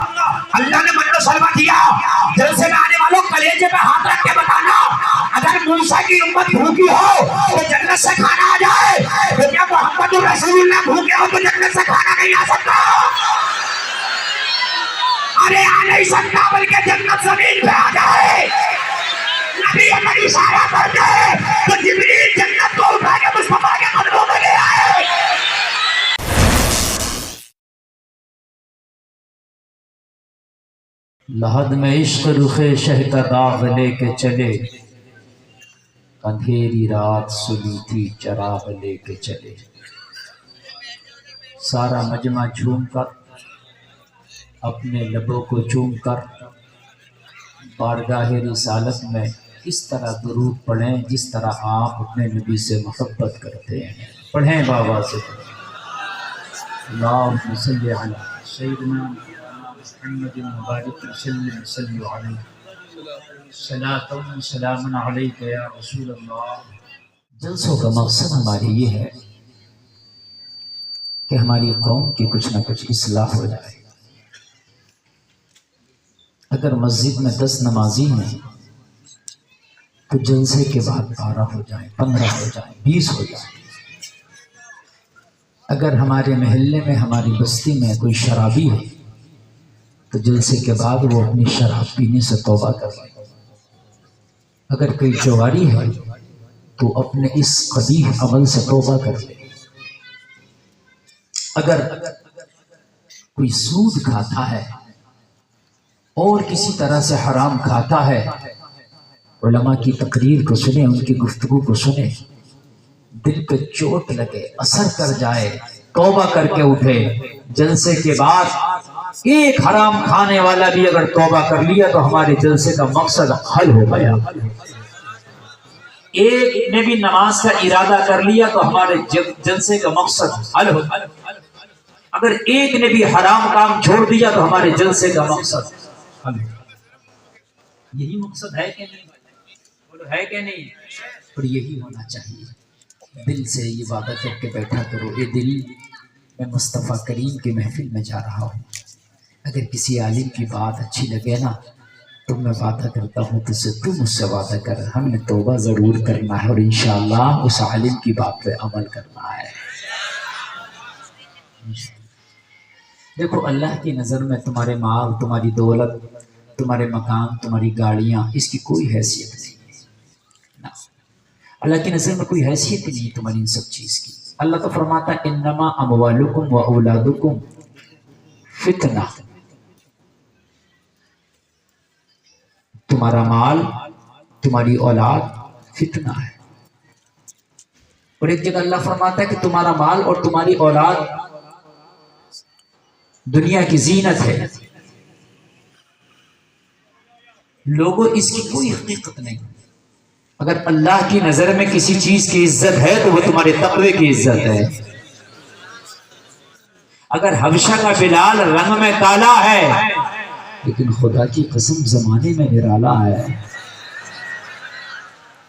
अल्लाह ने मन्नो सलमा दिया। जलसे में आने वालों कलेजे पे हाथ रख के बताना, अगर मूसा की उम्मत भूखी हो तो जन्नत से खाना आ जाए, तो क्या मोहम्मद रसूलुल्लाह भूखे हो तो जन्नत से खाना नहीं आ सकता? अरे आ नहीं सकता, बल्कि जन्नत जमीन पे आ जाए। नबी अगर इशारा कर दे तो जिब्रील जन्नत को उठा के मुस्तफा के कदमों में ले आए। लहद में इश्क रुखे शह का दाग लेके चले, अंधेरी रात सुनी थी चराग लेके चले। सारा मजमा झूम कर अपने लबों को चूम कर बारगाह रिसालत में इस तरह दुरूद पढ़ें जिस तरह आप अपने नबी से मोहब्बत करते हैं। पढ़ें बाबा से, अल्लाहुम्मा सल्ली अला सय्यिदिना मुहम्मदिन मुबारक सल्लल्लाहु अलैहि सलातुन सलामुन अलैका या रसूल अल्लाह। जलसों का मकसद हमारे ये है कि हमारी कौम की कुछ ना कुछ इस्लाह हो जाए। अगर मस्जिद में 10 नमाजी हैं तो जलसे के बाद 12 हो जाए, 15 हो जाए, 20 हो जाए। अगर हमारे महल्ले में, हमारी बस्ती में कोई शराबी है तो जलसे के बाद वो अपनी शराब पीने से तौबा कर ले। अगर कोई चौवारी है तो अपने इस कबीह अमल से तौबा कर ले। अगर कोई सूद खाता है और किसी तरह से हराम खाता है, उलमा की तकरीर को सुने, उनकी गुफ्तगू को सुने, दिल पे चोट लगे, असर कर जाए, तौबा करके उठे। जलसे के बाद एक हराम खाने वाला भी अगर तौबा कर लिया तो हमारे जलसे का मकसद हल हो गया। एक ने भी नमाज का इरादा कर लिया तो हमारे जलसे का मकसद हल हो गया। अगर एक ने भी हराम काम छोड़ दिया तो हमारे जलसे का मकसद हल हो गया। यही मकसद है कि नहीं? बोलो है कि नहीं? और यही होना चाहिए। दिल से ये वादा करके बैठा करो, ये दिल, मैं मुस्तफ़ा करीम की महफिल में जा रहा हूँ, अगर किसी आलिम की बात अच्छी लगे ना तो मैं वादा करता हूँ तुझसे, तू मुझसे वादा कर, हमने तौबा ज़रूर करना है और इंशाअल्लाह उस आलिम की बात पे अमल करना है। देखो, अल्लाह की नज़र में तुम्हारे माल, तुम्हारी दौलत, तुम्हारे मकान, तुम्हारी गाड़ियाँ, इसकी कोई हैसियत नहीं है ना। अल्लाह की नज़र में कोई हैसियत नहीं है तुम्हारी इन सब चीज़ की। अल्लाह तो फरमाता है इन्नमा अमवालुकुम व औलादुकुम फितना, तुम्हारा माल, तुम्हारी औलाद फितना है। और एक जगह अल्लाह फरमाता है कि तुम्हारा माल और तुम्हारी औलाद दुनिया की जीनत है। लोगों, इसकी कोई हकीकत नहीं। अगर अल्लाह की नजर में किसी चीज की इज्जत है तो वो तुम्हारे तकवे की इज्जत है। अगर हबशा का बिलाल रंग में काला है लेकिन खुदा की कसम जमाने में निराला है।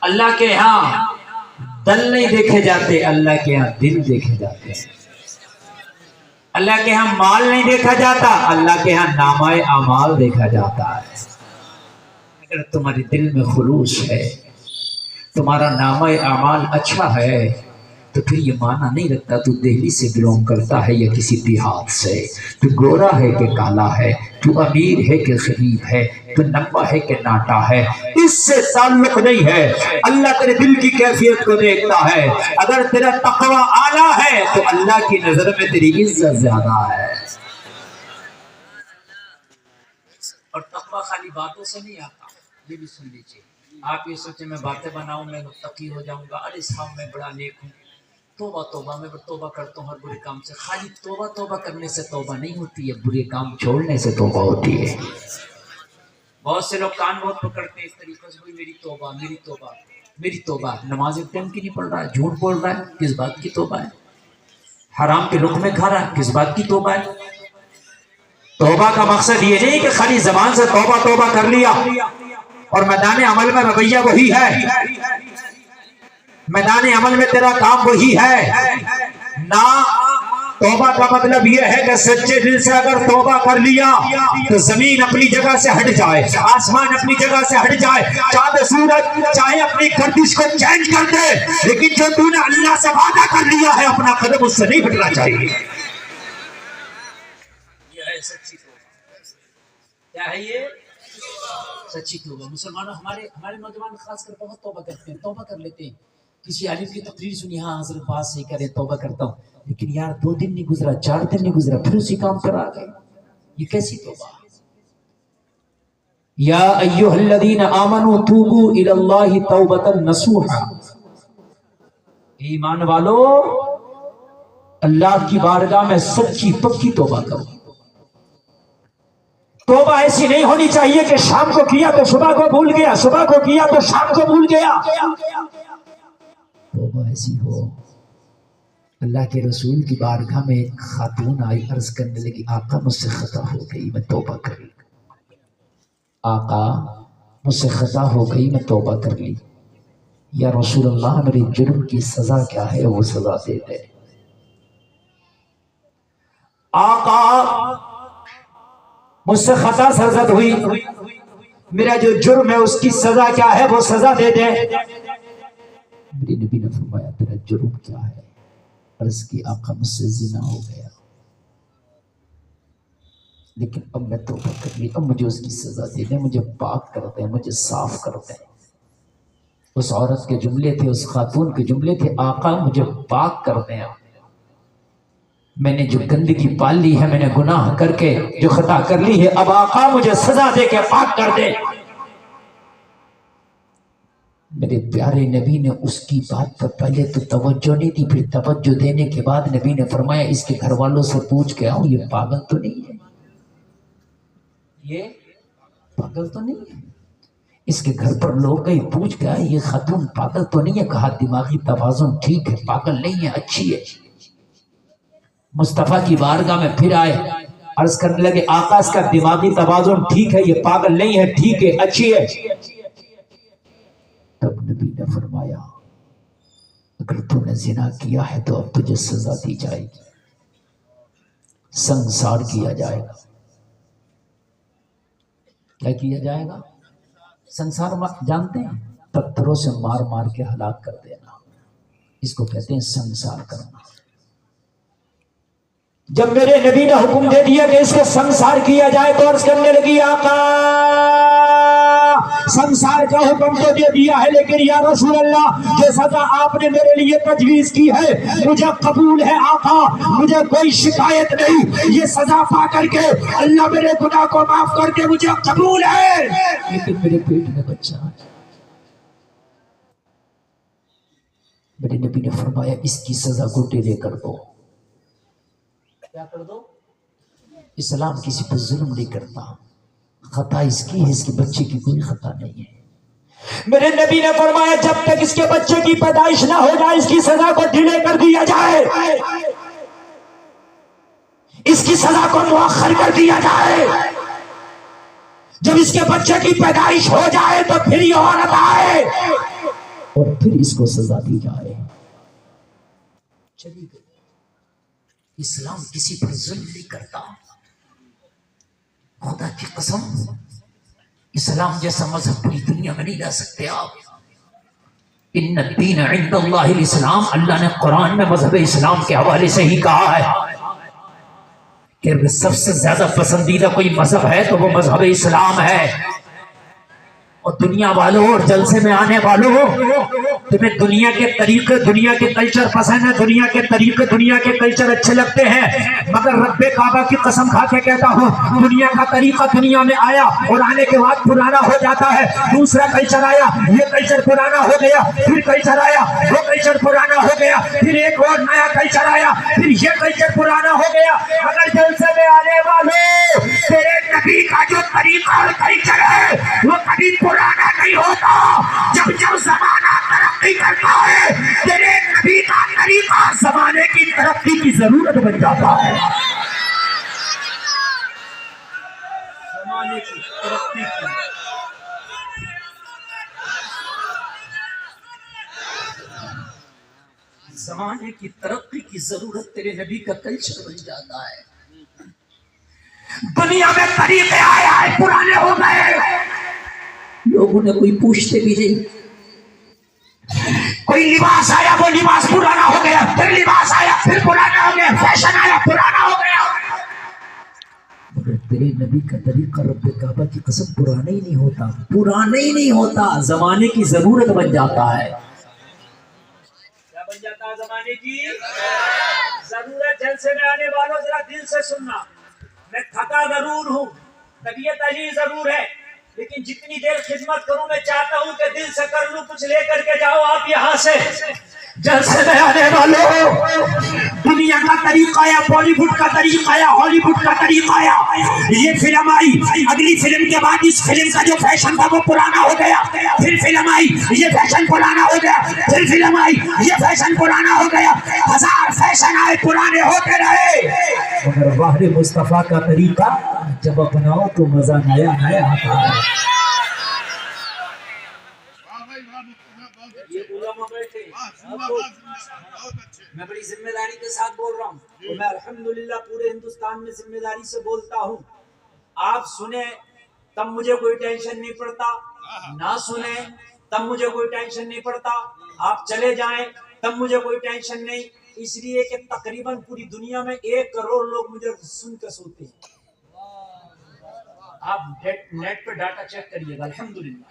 अल्लाह के यहाँ दल नहीं देखे जाते, अल्लाह के यहाँ दिल देखे जाते हैं। अल्लाह के यहाँ माल नहीं देखा जाता, अल्लाह के यहाँ नामाए अमाल देखा जाता है। अगर तुम्हारे दिल में खुलूस है, तुम्हारा नामाए अमाल अच्छा है, तो फिर ये माना नहीं रखता तू दिल्ली से बिलोंग करता है या किसी देहात से, तू गोरा है कि काला है, तू अमीर है कि गरीब है, तू नंबा है कि नाटा है, इससे ताल्लुक नहीं है। अल्लाह तेरे दिल की कैफियत को देखता है। अगर तेरा तकवा आला है तो अल्लाह की नजर में तेरी इज्जत ज्यादा है। और तकवा खाली बातों से नहीं आता, ये भी सुन लीजिए। आप ये सोचे मैं बातें बनाऊं, मैं मुत्तकी हो जाऊंगा, अरे साहब मैं बड़ा नेक हूँ, तोबा तोबा, मैं तोबा करता हूँ हर बुरे काम से। खाली तोबा तोबा करने से तोबा नहीं होती है, बुरे काम छोड़ने से तोबा होती है। बहुत से लोग कान बहुत पकड़ते हैं इस तरीके से, मेरी तोबा, मेरी तोबा, मेरी तोबा। नमाज एक टाइम की नहीं पढ़ रहा है, झूठ बोल रहा है, किस बात की तोबा है? हराम के लुक़्मे खा रहा है, किस बात की तोबा है? तोबा का मकसद ये नहीं कि खाली जबान से तोबा तोबा कर लिया और मैदान अमल में रवैया वही है, मैदान अमल में तेरा काम वही है ना। तौबा का मतलब यह है कि सच्चे दिल से अगर तौबा कर लिया तो जमीन अपनी जगह से हट जाए, आसमान अपनी जगह से हट जाए, चांद सूरज चाहे अपनी गर्दिश को चेंज कर दे, लेकिन जो तूने अल्लाह से वादा कर लिया है अपना कदम उससे नहीं हटना चाहिए। यह है सच्ची तौबा। क्या है ये सच्ची तौबा? मुसलमानों हमारे हमारे नौजवान खासकर बहुत तौबा करते हैं, तौबा कर लेते हैं। किसी आलिम की तकरीर सुनी, हाँ हजरत बात सही करे, तौबा करता हूँ, लेकिन यार 2 दिन नहीं गुजरा, 4 दिन नहीं गुजरा, फिर उसी काम पर आ गए। ये कैसी तौबा? या अय्युहल्लज़ीना आमनू तूबू इलल्लाहि तौबतन नसूहा, ईमान वालो अल्लाह की बारगाह में सच्ची पक्की तौबा करो। तौबा ऐसी नहीं होनी चाहिए कि शाम को किया तो सुबह को भूल गया, सुबह को किया तो शाम को भूल गया। तौबा ऐसी हो, अल्लाह के रसूल की बारगाह में एक खातून आई, अर्ज करने लगी, आका मुझसे खता हो गई, मैं तौबा कर ली। आका मुझसे खता हो गई, मैं तौबा कर ली। या रसूल अल्लाह मेरे जुर्म की सजा क्या है, वो सजा दे दे। आका मुझसे खता सरजद हुई, मेरा जो जुर्म है उसकी सजा क्या है, वो सजा दे दे। मेरे नबी ने फरमाया तेरा जुर्म क्या है? अर्ज की, आका मुझसे जिना हो गया, लेकिन अब मैं तौबा कर ली, अब मुझे उसकी सजा दे दे, मुझे पाक कर दे, मुझे साफ कर दे। उस औरत के जुमले थे, उस खातून के जुमले थे, आका मुझे पाक कर दे, मैंने जो गंदगी पाल ली है, मैंने गुनाह करके जो खता कर ली है, अब आका मुझे सजा दे के पाक कर दे। मेरे प्यारे नबी ने उसकी बात पर पहले तो तवज्जो नहीं दी, फिर तवज्जो देने के बाद नबी ने फरमाया इसके घर वालों से पूछ के आओ, ये पागल तो नहीं है, ये पागल तो नहीं है। इसके घर पर लोग गए, पूछ के आए ये खातून पागल तो नहीं है? कहा दिमागी तवाजुन ठीक है, पागल नहीं है, अच्छी है। मुस्तफा की बारगाह में फिर आए, अर्ज करने लगे, आका इसका दिमागी तवाजुन ठीक है, ये पागल नहीं है, ठीक है, अच्छी है। तब नबी ने फरमाया अगर तूने जिना किया है तो अब तुझे सजा दी जाएगी, संसार किया जाएगा। क्या किया जाएगा? संसार जानते हैं, पत्थरों से मार मार के हलाक कर देना, इसको कहते हैं संसार करना। जब मेरे नबी ने हुक्म दे दिया कि इसको संसार किया जाए तो अर्ज करने लगी, आका संसार का हुक्म तो दे दिया है, लेकिन या रसूल अल्लाह जो सजा आपने मेरे लिए तजवीज की है मुझे कबूल है आका, मुझे कोई शिकायत नहीं, ये सजा पा करके अल्लाह मेरे गुनाह को माफ कर दे, मुझे कबूल है, लेकिन मेरे पेट में बच्चा है। मेरे नबी ने फरमाया इसकी सजा को डिले कर दो। क्या कर दो? इस्लाम किसी पर जुल्म नहीं करता, खता इसकी है, इसके बच्चे की कोई खता नहीं है। मेरे नबी ने फरमाया जब तक इसके बच्चे की पैदाइश ना हो जाए इसकी सजा को डिले कर दिया जाए, इसकी सजा को मुअख्खर कर दिया जाए। जब इसके बच्चे की पैदाइश हो जाए तो फिर ये औरत आए और फिर इसको सजा दी जाए। चली गई। इस्लाम किसी पर जुल्म नहीं करता, खुदा की कसम इस्लाम जैसा मजहब पूरी दुनिया में नहीं ला सकते आप। इन्ना दीन इंदल्लाहिल इस्लाम, अल्लाह ने कुरान में मजहब इस्लाम के हवाले से ही कहा है कि सबसे ज्यादा पसंदीदा कोई मजहब है तो वो मजहब इस्लाम है। और दुनिया वालों और जलसे में आने वालों, तुम्हें दुनिया के तरीके, दुनिया के कल्चर पसंद है, दुनिया के तरीके, दुनिया के कल्चर अच्छे लगते हैं, मगर रब्बे काबा की कसम खा के कहता हूँ दुनिया का तरीका दुनिया में आया और आने के बाद पुराना हो जाता है। दूसरा कल्चर आया, ये कल्चर पुराना हो गया, फिर कल्चर आया, वो कल्चर पुराना हो गया, फिर एक और नया कल्चर आया, फिर ये कल्चर पुराना हो गया। मगर जलसे में आने वालों, तेरे नबी का जो तरीका और कल्चर है वो कभी पुराना नहीं होता। जब जब जमाना तरक्की करता है तेरे नबी का तरीका जमाने की तरक्की की जरूरत बन जाता है। जमाने की तरक्की की जमाने की तरक्की की जरूरत तेरे नबी का कल्चर बन जाता है। दुनिया में तरीके आए आए पुराने हो गए, लोगों ने कोई पूछते भी नहीं। कोई लिबास आया वो लिबास पुराना हो गया, फिर लिबास आया फिर पुराना हो गया, फैशन आया पुराना हो गया। मगर तेरे नबी का तरीका रब्बे काबा की कसम पुराना ही नहीं होता, पुराना ही नहीं होता, जमाने की जरूरत बन जाता है। क्या बन जाता है? जमाने की जरूरत। जलसे में आने वालों जरा दिल से सुनना, मैं थका जरूर हूँ, तबीयत अजीब जरूर है, लेकिन जितनी देर खिदमत करूं मैं चाहता हूं कि दिल से कर लूं, कुछ लेकर के जाओ आप यहां से। जलसे में आने वालों, दुनिया का तरीका या बॉलीवुड का तरीका या हॉलीवुड का तरीका या ये फिल्म आई, अगली फिल्म के बाद इस फिल्म का जो फैशन था वो पुराना हो गया, फिर फिल्म आई ये फैशन पुराना हो गया, फिर फिल्म आई ये फैशन पुराना हो गया, 1000 फैशन आए पुराने होते रहे। मगर वाहरे मुस्तफा का तरीका जब अपनाओ तो मजा नया नया आता है। ये उलमा बैठे, मैं बड़ी जिम्मेदारी के साथ बोल रहा हूँ, तो मैं अल्हम्दुलिल्लाह पूरे हिंदुस्तान में जिम्मेदारी से बोलता हूँ। आप सुने तब मुझे कोई टेंशन नहीं पड़ता, ना सुने तब मुझे कोई टेंशन नहीं पड़ता, आप चले जाएं तब मुझे कोई टेंशन नहीं, इसलिए कि तकरीबन पूरी दुनिया में 1 करोड़ लोग मुझे सुन कर सोते हैं। आप नेट पे डाटा चेक करिएगा, अल्हम्दुलिल्लाह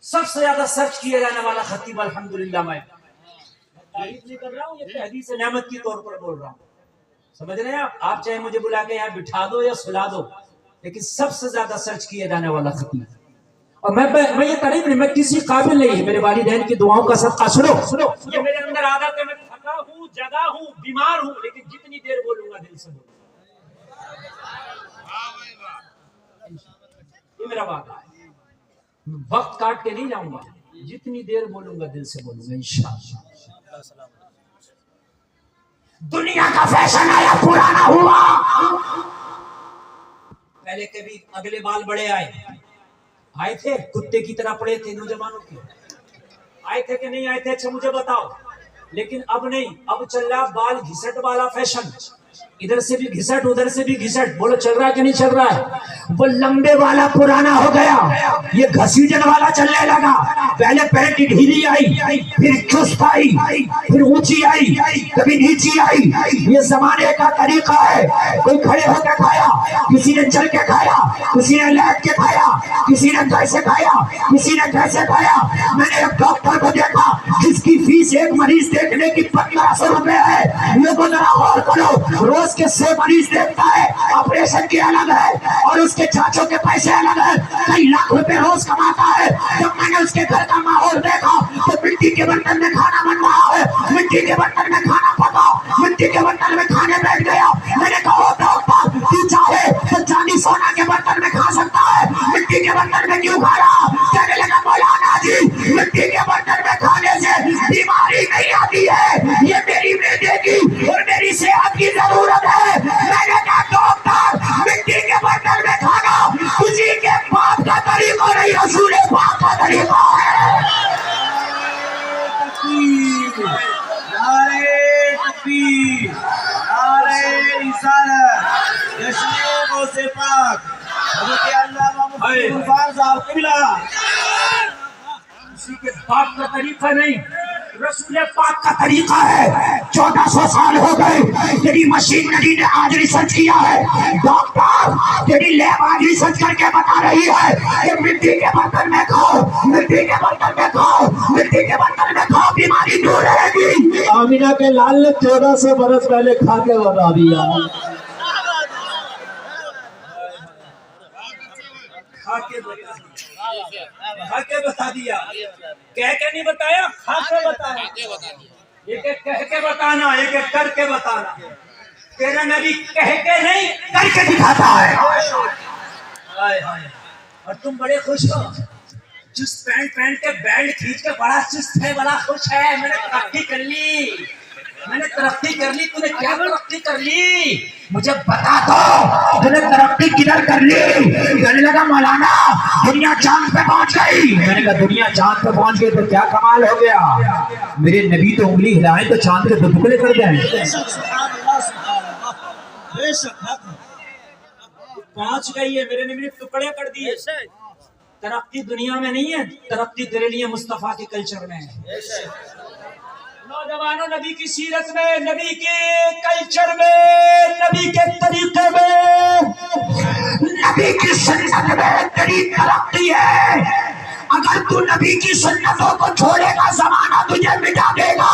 सबसे ज्यादा सर्च किया जाने वाला खतीब अल्हम्दुलिल्लाह। मैं तारीफ नहीं कर रहा हूँ, ये हदीस नेमत के तौर पर बोल रहा हूँ, समझ रहे हैं आप चाहे मुझे बुला के यहाँ बिठा दो या सुला दो, लेकिन सबसे ज्यादा सर्च किया जाने वाला खतीब। और मैं ये तारीफ नहीं, मैं किसी काबिल नहीं है, मेरे वालिदैन की दुआओं का सदका। सुनो, ये मेरे अंदर आदत है, मैं थका हूँ, जगा हूँ, बीमार हूँ, लेकिन जितनी देर बोलूंगा दिल से बोलूंगा, ये मेरा वादा है। वक्त काट के नहीं जाऊंगा, जितनी देर बोलूंगा दिल से बोलूंगा इंशाअल्लाह। दुनिया का फैशन आया पुराना हुआ। पहले कभी अगले बाल बड़े आए थे, कुत्ते की तरह पड़े थे नौजवानों के, आए थे कि नहीं आए थे? अच्छा मुझे बताओ। लेकिन अब नहीं, अब चल रहा बाल घिसट वाला फैशन, इधर से भी घिसट उधर से भी घिसट। बोलो चल रहा है कि नहीं चल रहा है? वो लंबे वाला पुराना हो गया, ये घसीटन वाला चलने लगा। पहले पैंट ढीली आई, फिर चुस्त आई, फिर ऊंची आई, कभी नीची आई। ये जमाने का तरीका है। कोई खड़े होकर खाया, किसी ने चल के खाया, किसी ने लेट के खाया, किसी ने कैसे खाया, किसी ने कैसे खाया। मैंने एक डॉक्टर को देखा जिसकी फीस एक मरीज देखने की 1500 रुपए है। लोगों जरा गौर करो, रोज के 100 मरीज देखता है, ऑपरेशन के अलग है और उसके चाचों के पैसे अलग है, कई लाख रुपए रोज कमाता है। जब मैंने उसके घर का माहौल देखा तो मिट्टी के बर्तन में खाना बन रहा है, मिट्टी के बर्तन में खाना पका, मिट्टी के बर्तन में खाने बैठ गया। मैंने कहा डॉक्टर तू चाहे तो चांदी सोना के बर्तन में खा सकता है, मिट्टी के बर्तन में क्यों खा रहा? कहने लगा मौलाना जी मिट्टी के बर्तन में खाने से बीमारी नहीं आती है, ये मेरी बेटे की और मेरी सेहत की जरूरत है। मैंने कहा डॉक्टर मिट्टी के बर्तन में खाना उसी के बाप का तरीका नहीं, रसूल पाक का तरीका है। नारे तकबीर, नारे रिसालत, जश्न गौसे पाक, हज़रत अल्लामा मुफ्ती इरफान साहब किबला। किसी के बाप का तरीका नहीं, रसूल पाक का तरीका है। 1400 साल हो गए, तेरी मशीनरी ने आज रिसर्च किया है, डॉक्टर तेरी लैब आज रिसर्च करके बता रही है कि मिट्टी के बर्तन में खाओ, मिट्टी के बर्तन में खाओ, मिट्टी के बर्तन में खाओ, बीमारी दूर रहेगी। आमिना के लाल ने 1400 बरस पहले खा के बता दिया, खा के बता दिया, कह के नहीं बताया, खा के बताया। एक एक कह के बताना, एक एक करके बताना। तेरा नबी कह के नहीं करके दिखाता है। हाय हाय, और तुम बड़े खुश हो, चुस्त पैंट पहन के बैंड खींच के बड़ा चुस्त है, बड़ा खुश है, मैंने तरक्की कर ली। मैंने तरक्की कर ली, तूने क्या तरक्की कर ली मुझे बता दो। तूने तरक्की किधर कर ली? कहने लगा मौलाना दुनिया चांद पे पहुंच गई। मैंने कहा दुनिया चांद पे पहुंच गई तो क्या कमाल हो गया? मेरे नबी तो उंगली हिलाए तो चांद के टुकड़े कर गए। पहुंच गई है, मेरे नबी ने टुकड़े कर दिए। तरक्की दुनिया में नहीं है, तरक्की तेरे लिए मुस्तफा के कल्चर में है। नौजवानों, नबी की सीरत में, नबी के कल्चर में, नबी के तरीके में, नबी की सुन्नत में तेरी तरक्की है। अगर तू नबी की सुन्नतों को छोड़ेगा जमाना तुझे मिटा देगा।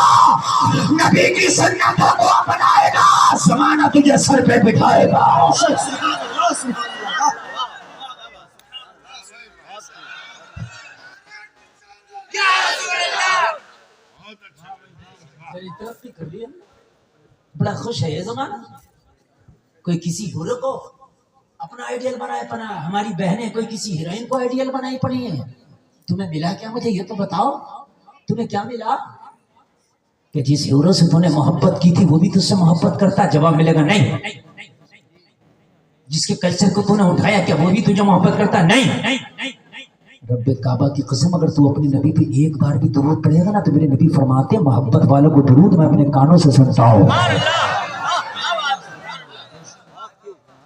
नबी की सुन्नतों को अपनाएगा जमाना तुझे सर पे बिठाएगा। तरक्की कर लिया, बड़ा खुश है ये जमाना। कोई किसी हीरो को अपना आइडियल बनाए पना, हमारी बहनें कोई किसी हीरोइन को आइडियल बनाई पड़ी है। तुम्हें मिला क्या? मुझे ये तो बताओ, तुम्हें क्या मिला कि जिस हीरो से तूने मोहब्बत की थी वो भी तुझसे मोहब्बत करता? जवाब मिलेगा नहीं। जिसके कल्चर को तूने उठाया क्या वो भी तुझे मोहब्बत करता? नहीं। रब्बे काबा की कसम, अगर तू अपने नबी पे एक बार भी दुरूद पढ़ेगा ना तो मेरे नबी फरमाते मोहब्बत वालों को दुरूद मैं अपने कानों से सुनता हूँ।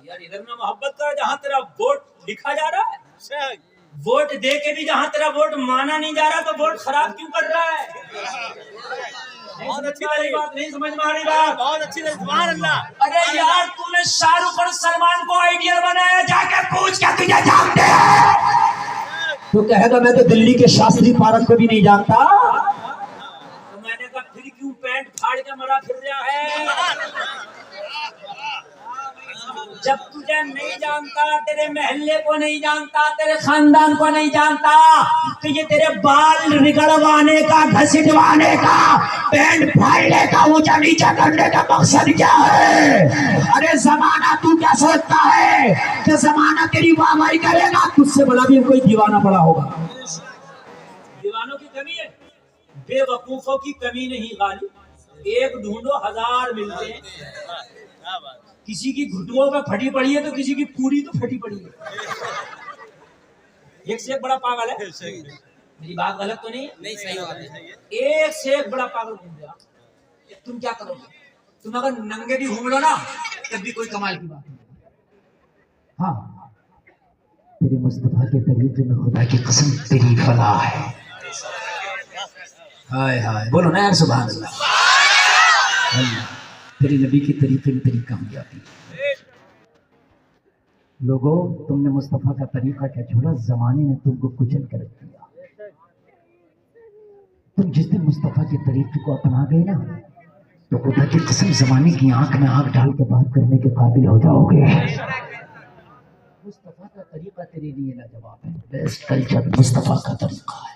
यार इधर में मोहब्बत कर, जहाँ तेरा वोट लिखा जा रहा है, वोट दे के भी जहाँ तेरा वोट माना नहीं जा रहा तो वोट खराब क्यों कर रहा है? बहुत अच्छी वाली बात नहीं समझ में आ रही बात। बहुत अच्छी, सुभान अल्लाह। अरे यार तूने शाहरुख और सलमान को आइडियल बनाया, जाके पूछ क्या तुझे जानते हैं? तो कहेगा मैं तो दिल्ली के शास्त्री पार्क को भी नहीं जानता। तो मैंने कहा फिर क्यों पैंट फाड़ के मरा फिर रहा है? जब तुझे नहीं जानता, तेरे महल्ले को नहीं जानता, तेरे खानदान को नहीं जानता, तो ये तेरे बाल रिगड़वाने का, घसीटवाने का, पैंट फाड़ने का, ऊंचा नीचा करने का मकसद क्या है? अरे जमाना तू क्या सोचता है कि जमाना तेरी वाहवाही करेगा? तुझसे बड़ा भी कोई दीवाना पड़ा होगा। दीवानों की कमी है, बेवकूफों की कमी नहीं गाली। एक ढूंढो हजार मिलते हैं। किसी की घुटुओं पे फटी पड़ी है तो किसी की पूरी तो फटी पड़ी है। एक से एक बड़ा पागल है। मेरी बात गलत तो नहीं है? नहीं, सही बात है। एक से एक बड़ा पागल घूम गया। तुम क्या करोगे? तुम अगर नंगे भी घूम लो ना तब भी कोई कमाल की बात नहीं। हाँ, तेरे मुस्तफा के तरीके में खुदा की कसम तेरी फलाह है। हाय हाय बोलो ना यार, सुभान अल्लाह। तेरे नबी के तरीके में तेरी कामयाबी। लोगों, तुमने मुस्तफा का तरीका क्या छोड़ा, जमाने ने तुमको कुचल कर रख दिया। तुम जिस दिन मुस्तफा के तरीके को अपना गए ना तो खुदा की कसम जमाने की आंख में आंख डाल के बात करने के काबिल हो जाओगे। मुस्तफा का तरीका तेरे लिए लाजवाब है। बेस्ट कल्चर मुस्तफा का तरीका है,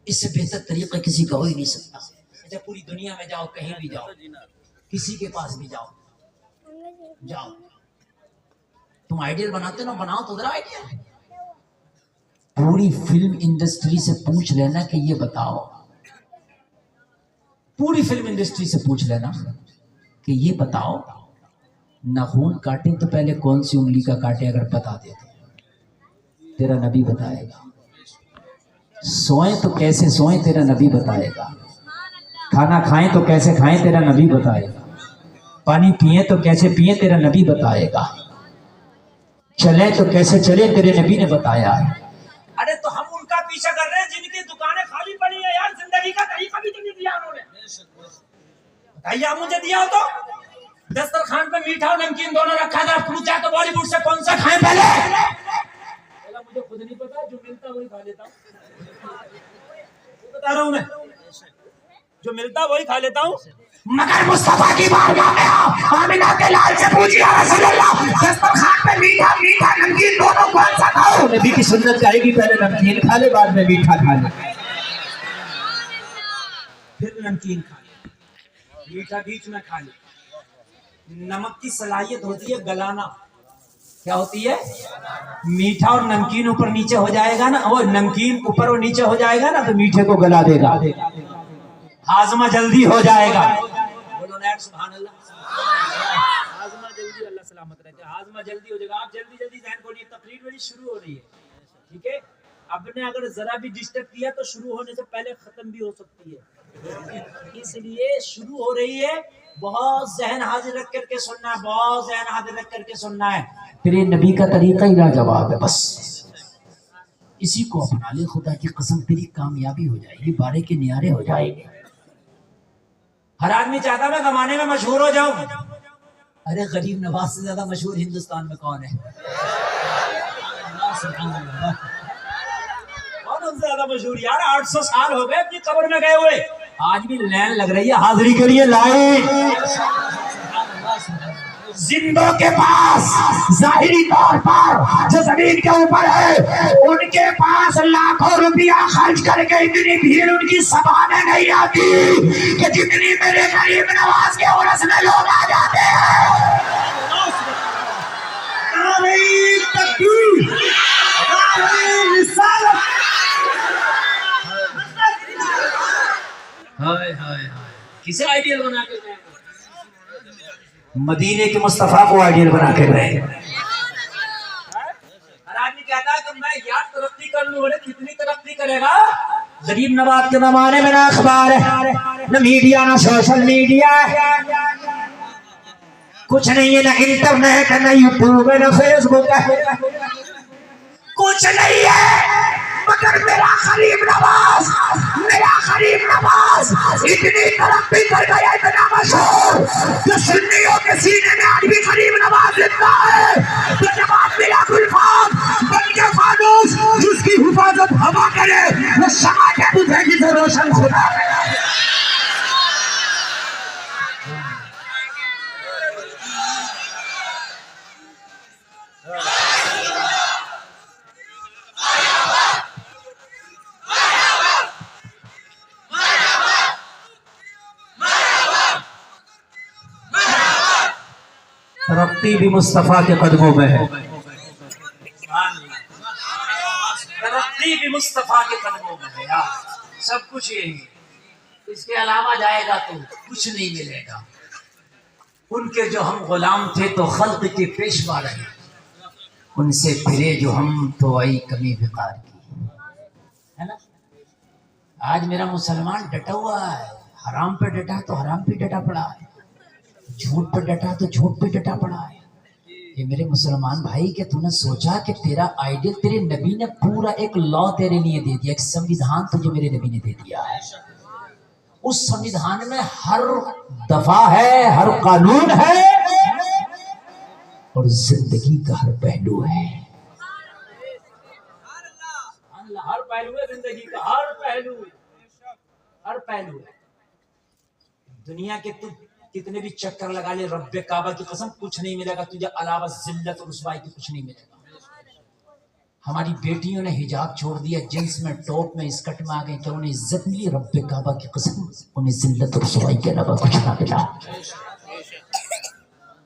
इससे बेहतर तरीका किसी का हो ही नहीं सकता। अच्छा, पूरी दुनिया में जाओ, कहीं भी जाओ, किसी के पास भी जाओ, तुम आइडियल बनाते ना, बनाओ तो उधर आइडियल। पूरी फिल्म इंडस्ट्री से पूछ लेना कि ये बताओ, पूरी फिल्म इंडस्ट्री से पूछ लेना कि ये बताओ नाखून काटे तो पहले कौन सी उंगली का काटे, अगर बता दे तो तेरा नबी बताएगा। सोए तो कैसे सोए तेरा नबी बताएगा। खाना खाएं तो कैसे खाएं तेरा नबी बताएगा। पानी पिए तो कैसे पिए तेरा नबी बताएगा। चले तो कैसे चले तेरे नबी ने बताया है। अरे तो हम उनका पीछा कर रहे हैं जिनकी दुकानें खाली पड़ी है यार। जिंदगी का तरीका भी तो नहीं दिया उन्होंने। बताइए, आप मुझे दिया हो तो। दस्तरखान पे मीठा और नमकीन दोनों रखा था, पूछा तो बॉलीवुड से कौन सा खाएं पहले? मुझे खुद नहीं पता, जो मिलता वही खा लेता हूँ। बता रहा हूँ मैं, जो मिलता वही खा लेता हूँ। मगर मुस्तफा की बारगाह में आमिना के लाल से पूछिए रसूलुल्लाह, दस्तरखान पे मीठा मीठा नमकीन दोनों कौन सा खाओ? नबी की सुन्नत जाएगी, पहले नमकीन खा ले बाद में मीठा खा ले। फिर नमकीन खा ले, मीठा बीच में खा ले। नमक की सलाहियत होती है गलाना। क्या होती है? मीठा और नमकीन ऊपर नीचे हो जाएगा ना, और नमकीन ऊपर और नीचे हो जाएगा ना तो मीठे को गला देगा, हाजमा जल्दी हो जाएगा। सुभान अल्लाह। हाजमा जल्दी, अल्लाह सलामत रखे, हाजमा जल्दी हो जाएगा। आप जल्दी जल्दी ध्यान खोलिए, तकरीर मेरी शुरू हो रही है, ठीक है। आपने अगर जरा भी डिस्टर्ब किया तो शुरू होने से पहले खत्म भी हो सकती है, इसलिए शुरू हो रही है। बहुत जहन हाजिर रख करके सुनना है, बहुत जहन हाजिर रख करके सुनना है। तेरे नबी का तरीका ही लाजवाब है, बस इसी को अपना ले, खुदा की कसम तेरी कामयाबी हो जाएगी, बारे के नियारे हो जाएंगे। हर आदमी चाहता मैं जमाने में मशहूर हो जाऊं। अरे गरीब नवाज से ज्यादा मशहूर हिंदुस्तान में कौन है? कौन उनसे ज्यादा मशहूर यार? 800 साल हो गए अपनी कब्र में गए हुए, आज भी लाइन लग रही है हाजिरी के लिए। लाइन जिंदों के पास जाहिरी तौर पर जो जमीन के ऊपर है, उनके पास लाखों रुपया खर्च करके इतनी भीड़ उनकी सभा में नहीं आती कि जितनी मेरे गरीब नवाज के उर्स में लोग आ जाते हैं। हाय हाय हाय, किसे आइडियल बना के गए? मदीने के मुस्तफा को आइडियल बना के गए। हर आदमी कहता है कि मैं यार तरक्की कर लूं, अरे कितनी तरक्की करेगा? गरीब नवाज के जमाने में ना अखबार है, न मीडिया, ना सोशल मीडिया, कुछ नहीं है, ना इंटरनेट, ना यूट्यूब, ना फेसबुक है, कुछ नहीं है। मगर मेरा गरीब नवाज इतनी तरक्की कर गया, इतना मशहूर कि सुन्नियों के सीने में आज भी गरीब नवाज जिंदा है। तो जवाब मिला गुलफाम बन के फानूस, जिसकी हिफाजत हवा करे वो समा के तुझे जिसे रोशन खुदा। तरक्की भी मुस्तफा के कदमों में है, तरक्की भी मुस्तफा के कदमों में है यार। सब कुछ यही है, इसके अलावा जाएगा तो कुछ नहीं मिलेगा। उनके जो हम गुलाम थे तो खल्क के पेशवा रहे, उनसे फिरे जो हम तो आई कमी बेकार की, है ना। आज मेरा मुसलमान डटा हुआ है, हराम पे डटा तो हराम पे डटा पड़ा है, झूठ पे डटा तो झूठ पे डटा पड़ा है। ये मेरे मुसलमान भाई, के तूने सोचा कि तेरा आइडियल तेरे नबी ने पूरा एक लॉ तेरे लिए दे दिया, एक संविधान तुझे मेरे नबी ने दे दिया है। उस संविधान में हर दफा है, हर कानून है और जिंदगी का हर पहलू है। हर पहलू है जिंदगी का, हर पहलू, हर पहलू है। दुनिया के तू कितने भी चक्कर लगा ले, रब्बे काबा की कसम कुछ नहीं मिलेगा तुझे अलावा जिल्लत और रुसवाई की, कुछ नहीं मिलेगा। हमारी बेटियों ने हिजाब छोड़ दिया, जींस में, टॉप में, स्कर्ट में आ गई, क्या उन्हें इज्जत मिली? रब्बे काबा की कसम उन्हें जिल्लत और रुसवाई के अलावा कुछ ना मिला।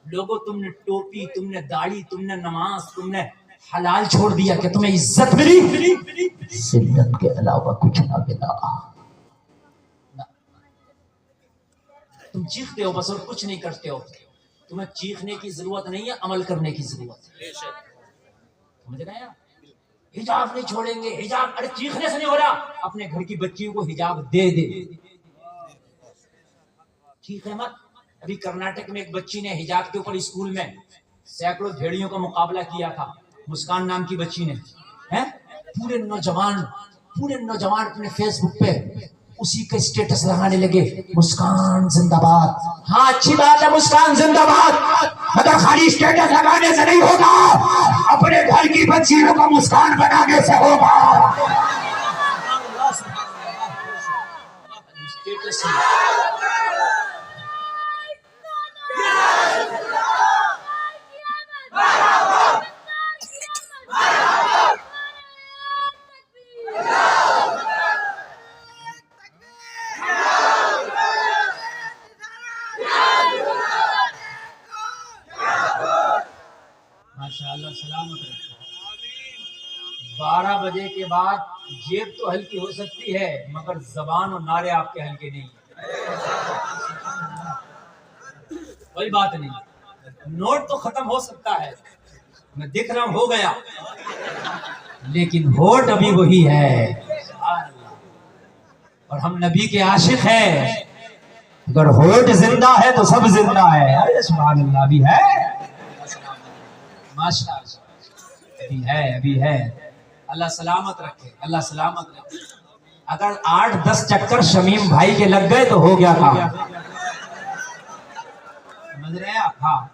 लोगों, तुमने टोपी, तुमने दाढ़ी, तुमने नमाज, तुमने हलाल छोड़ दिया, क्या तुम्हें इज्जत मिली? जिल्लत के अलावा कुछ ना मिला। तुम चीखते हो बस और कुछ नहीं करते हो। तुम्हें चीखने की जरूरत नहीं है, अमल करने की जरूरत है। समझ रहे हैं? हिजाब नहीं छोड़ेंगे, हिजाब, अरे चीखने से नहीं हो रहा। अपने घर की बच्चियों को हिजाब दे दे, चीखे मत। अभी कर्नाटक में एक बच्ची ने हिजाब के ऊपर स्कूल में सैकड़ों भेड़ियों का मुकाबला किया था। मुस्कान नाम की बच्ची ने, हैं? पूरे नौजवान अपने फेसबुक पे उसी का स्टेटस लगाने लगे, मुस्कान जिंदाबाद। हाँ, अच्छी बात है, मुस्कान जिंदाबाद, मगर खाली स्टेटस लगाने से नहीं होगा, अपने घर की बच्चियों को मुस्कान बनाने से होगा। स्टेटस माशाअल्लाह, सलामत रखो। 12 बजे के बाद जेब तो हल्की हो सकती है, मगर जबान और नारे आपके हल्के नहीं है। कोई बात नहीं, नोट तो खत्म हो सकता है, मैं दिख रहा हूं हो गया, लेकिन होठ अभी वही है। और हम नबी के आशिक हैं। अगर होठ जिंदा है तो सब जिंदा है। अरे सुभान अल्लाह, भी है, माशाअल्लाह, अभी है। अल्लाह सलामत रखे, अल्लाह सलामत रखे। अगर 8-10 चक्कर शमीम भाई के लग गए तो हो गया काम। समझ रहे हैं आप? हाँ,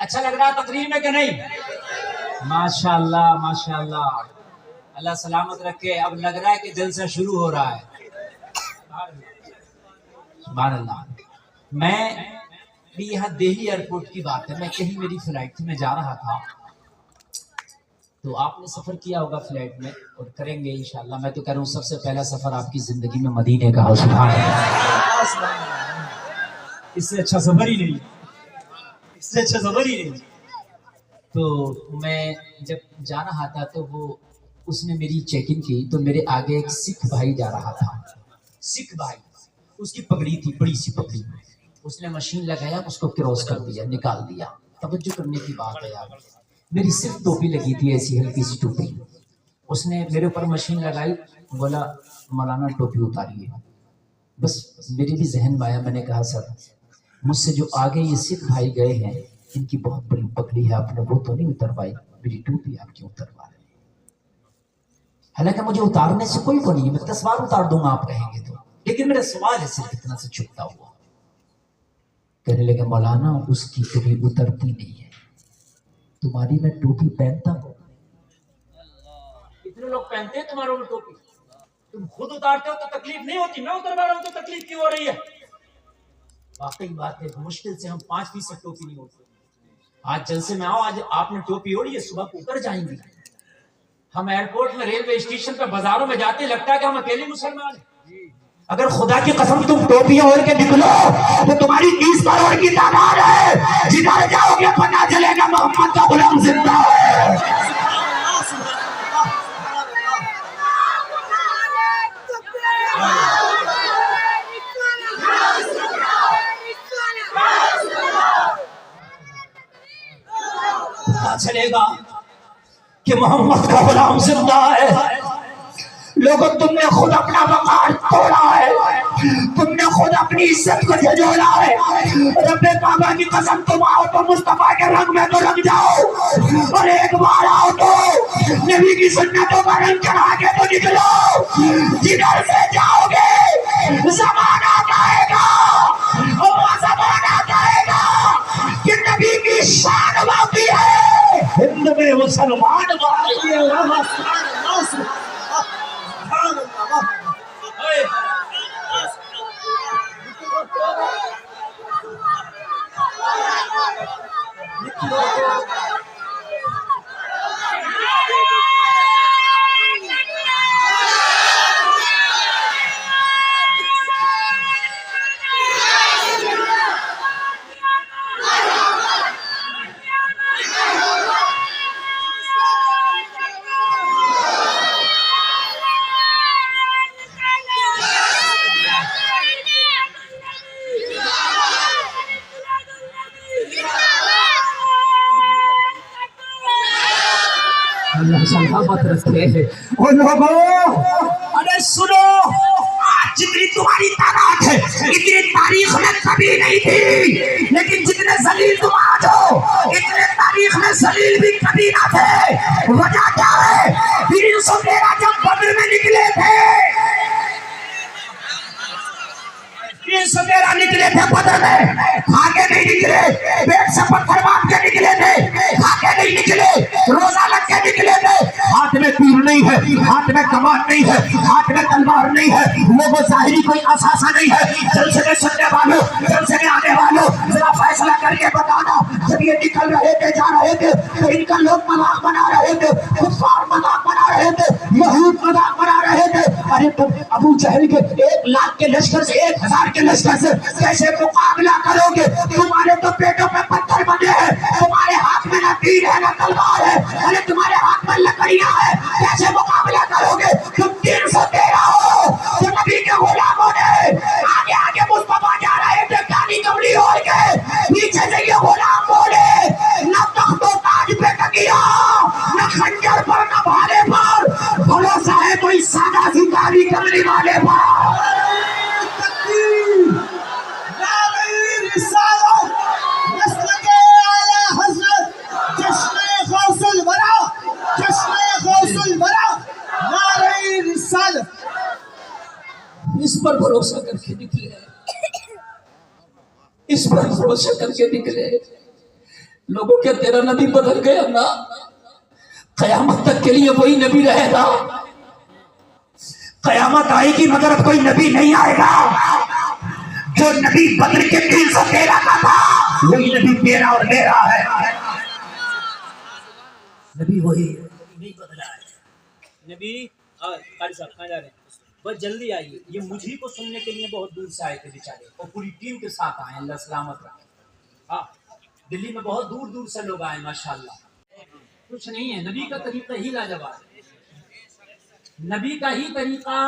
अच्छा लग रहा है तकरीर में कि नहीं? माशाअल्लाह माशाअल्लाह, अल्लाह सलामत रखे। अब लग रहा है कि जलसा शुरू हो रहा है। सुभान अल्लाह। मैं भी यहाँ दिल्ली एयरपोर्ट की बात है, मैं कहीं मेरी फ्लाइट थी, मैं जा रहा था, तो आपने सफर किया होगा फ्लाइट में और करेंगे इंशाल्लाह। मैं तो कह रहा हूँ सबसे पहला सफर आपकी जिंदगी में मदीने का हो। सुभान अल्लाह, इससे अच्छा सफर ही नहीं, इससे अच्छा सफर ही नहीं। तो मैं जब जा रहा था तो वो उसने मेरी चेकिंग की, तो मेरे आगे एक सिख भाई जा रहा था। सिख भाई, उसकी पगड़ी थी, बड़ी सी पगड़ी, उसने मशीन लगाया, उसको क्रॉस कर दिया, निकाल दिया। तवज्जो करने की बात है यार, मेरी सिर्फ टोपी लगी थी, ऐसी हल्की सी टोपी। उसने मेरे ऊपर मशीन लगाई, बोला मौलाना टोपी उतारिए। बस मेरे भी जहन में आया, मैंने कहा सर मुझसे जो आगे ये सिख भाई गए हैं इनकी बहुत बड़ी पगड़ी है, आपने वो तो नहीं उतरवाई, मेरी टोपी आप क्यों उतरवा रहे हैं? हालांकि मुझे उतारने से कोई वो नहीं, मैं 10 बार उतार दूंगा आप कहेंगे तो, लेकिन मेरा सवाल है सिर्फ इतना से छुपता हुआ। कहने लगे मौलाना उसकी कभी उतरती नहीं है, तुम्हारी मैं टोपी पहनता हूँ। इतने लोग पहनते हैं तुम्हारों में टोपी, तुम खुद उतारते हो तो तकलीफ नहीं होती, मैं उतरवा रहा हूं तो तकलीफ क्यों हो रही है? वाकई बात है, मुश्किल से हम 5% टोपी नहीं ओढ़ते। आज जलसे में आओ, आज आपने टोपी ओढ़ी है, सुबह को उतर जाएंगे। हम एयरपोर्ट में, रेलवे स्टेशन पर, बाजारों में जाते लगता है कि हम अकेले मुसलमान हैं। अगर खुदा की कसम तुम टोपियां ओढ़ के निकलो तो तुम्हारी 30 करोड़ की तादाद है, जिधर जाओगे पता चलेगा मोहम्मद का गुलाम जिंदा है। पता चलेगा कि मोहम्मद का गुलाम जिंदा है। लोगों तुमने खुद अपना वकार तोड़ा है, तुमने खुद अपनी इज्जत को झंझोड़ा है। रब्बे काबा की कसम तुम आओ तो मुस्तफा के रंग में तो रंग जाओ, और एक बार आओ तो नबी की सुन्नतों का रंग चढ़ा के तो निकलो। जिधर से जाओगे जमाना आएगा, और वो जमाना आएगा कि नबी की शान बाकी है, हिंद में मुसलमान बाकी है। अल्लाह सलामत रखे। ओ लोगों, अरे सुनो, आज जितनी तुम्हारी तादाद है इतनी तारीख में कभी नहीं थी, लेकिन जितने जलील तुम आज हो इतने तारीख में जलील भी कभी ना थे। वजह क्या है? 313 जब बद्र में निकले थे, 313 निकले थे बद्र में, आगे नहीं निकले, पेट से पत्थर बांध के निकले थे, आगे नहीं निकले, रोजा लग के निकले थे। हाथ में तीर नहीं है, हाथ में कमान नहीं है, हाथ में तलवार नहीं है, लोगों जाहिरी कोई असासा नहीं है। जलसे में सुनने वालों, जलसे में आने वालों, जरा फैसला करके बताना, जब ये निकल रहे थे, जा रहे थे, तो इनका लोग मजाक बना रहे थे, कुफार मजाक बना रहे थे, यहूद मजाक बना रहे थे। अरे तुम अबू जहल के 1 लाख के लश्कर से, 1000 के लश्कर से कैसे मुकाबला करोगे? तुम्हारे तो पेटों पे पत्थर बने हैं, तुम्हारे हाथ में ना तीर है ना तलवार है, अरे तुम्हारे हाथ में लकड़ियां है, कैसे मुकाबला करोगे? तुम 313 हो, तो नबी के गुलामों ने आगे आगे मुस्तफा जा रहे थे, काली कमली ओढ़ के वाली कमली वाले इस पर भरोसा करके निकले, इस पर भरोसा करके निकले। लोगों के तेरा नबी बदल गया ना, कयामत तक के लिए वही नबी रहेगा। कयामत आएगी मगर कोई नबी नहीं आएगा। जो नबी बदल के 313 का था वही नबी तेरा और मेरा है। नबी वही नहीं बदला है। नबी कारी साहब कहाँ जा रहे हैं? बस जल्दी आइए, ये मुझी को सुनने के लिए बहुत दूर से आए थे बेचारे, और पूरी टीम के साथ आए, अल्लाह सलामत रखे। हाँ, दिल्ली में बहुत दूर दूर से लोग आए माशाल्लाह। कुछ नहीं है, नबी का तरीका ही लाजवाब है, नबी का ही तरीका,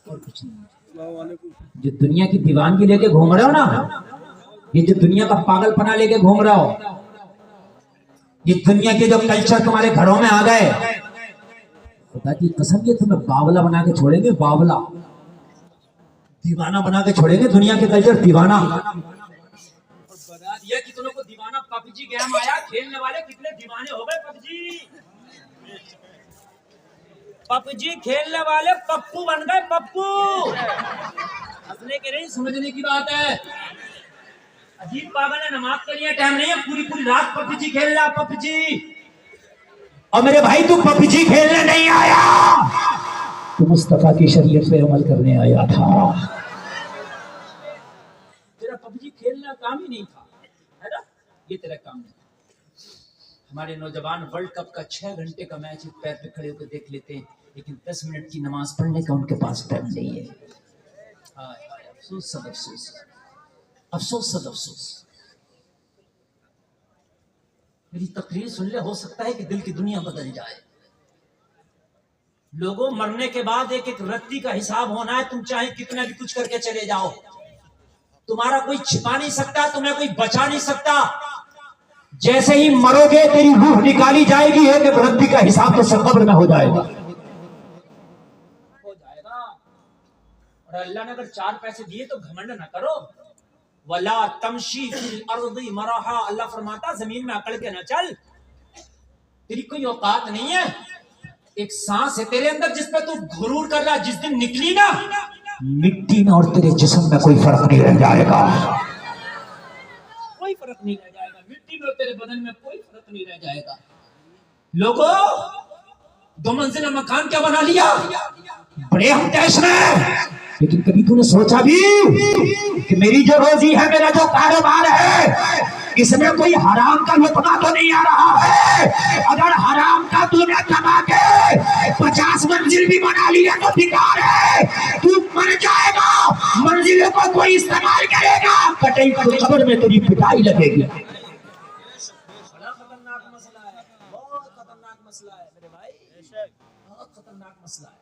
और कुछ नहीं। जो दुनिया की दीवानगी लेके घूम रहे हो ना, ये जो दुनिया का पागलपना लेके घूम रहे हो, ये दुनिया के जो कल्चर तुम्हारे घरों में आ गए, खुदा की कसम ये तुम्हें बावला बना के छोड़ेंगे, बावला, दीवाना बना के छोड़ेंगे। दुनिया के कल्चर दीवाना बता दिया कितनों को दीवाना। पबजी गेम आया, खेलने वाले कितने दीवाने हो गए। पबजी खेलने वाले पप्पू बन गए, पप्पू। हंसने के नहीं, समझने की बात है। अजीब पागल है, नमाज के लिए टाइम नहीं है, पूरी पूरी रात पबजी खेल रहा, पबजी। और मेरे भाई तू पबजी खेलने नहीं आया, तू मुस्तफा की शरीयत पे अमल करने आया था। तेरा पबजी खेलना काम ही नहीं था, है ना? ये तेरा काम नहीं। हमारे नौजवान वर्ल्ड कप का 6 घंटे का मैच पैर पे खड़े होकर देख लेते हैं, लेकिन 10 मिनट की नमाज पढ़ने का उनके पास टाइम नहीं है। अफसोस सब अफसोस, अफसोस सब अफसोस। मेरी तकरीर सुन ले, हो सकता है कि दिल की दुनिया बदल जाए। लोगों, मरने के बाद एक एक रत्ती का हिसाब होना है। तुम चाहे कितना भी कुछ करके चले जाओ, तुम्हारा कोई छिपा नहीं सकता, तुम्हें कोई बचा नहीं सकता। जैसे ही मरोगे तेरी रूह निकाली जाएगी, एक एक रत्ती का हिसाब तो कब्र में हो जाएगा। और अल्लाह ने अगर 4 पैसे दिए तो घमंड ना करो। वला तमशी फिल अर्दी मराहा, अल्लाह फरमाता जमीन में अकड़ के न चल, तेरी कोई औकात नहीं है। एक सांस है तेरे अंदर जिस पे तू गुरूर कर रहा, जिस दिन निकली ना, मिट्टी में और तेरे जिस्म में कोई फर्क नहीं रह जाएगा। कोई फर्क नहीं रह जाएगा, मिट्टी में और तेरे बदन में कोई फर्क नहीं रह जाएगा। लोगों, 2 मंजिला मकान क्या बना लिया, बड़े हम तैश में, लेकिन कभी तूने सोचा भी कि मेरी जो रोजी है, मेरा जो कारोबार है, इसमें कोई हराम का लुत्फा तो नहीं आ रहा है? अगर हराम का तूने कमा के 50 मंजिल भी बना लिया तो बेकार है, तू मर जाएगा, मंजिलों को कोई इस्तेमाल करेगा, कटई को कब्र में तेरी पिटाई लगेगी। बड़ा खतरनाक मसला है, बहुत खतरनाक मसला है मेरे भाई, बहुत खतरनाक मसला है।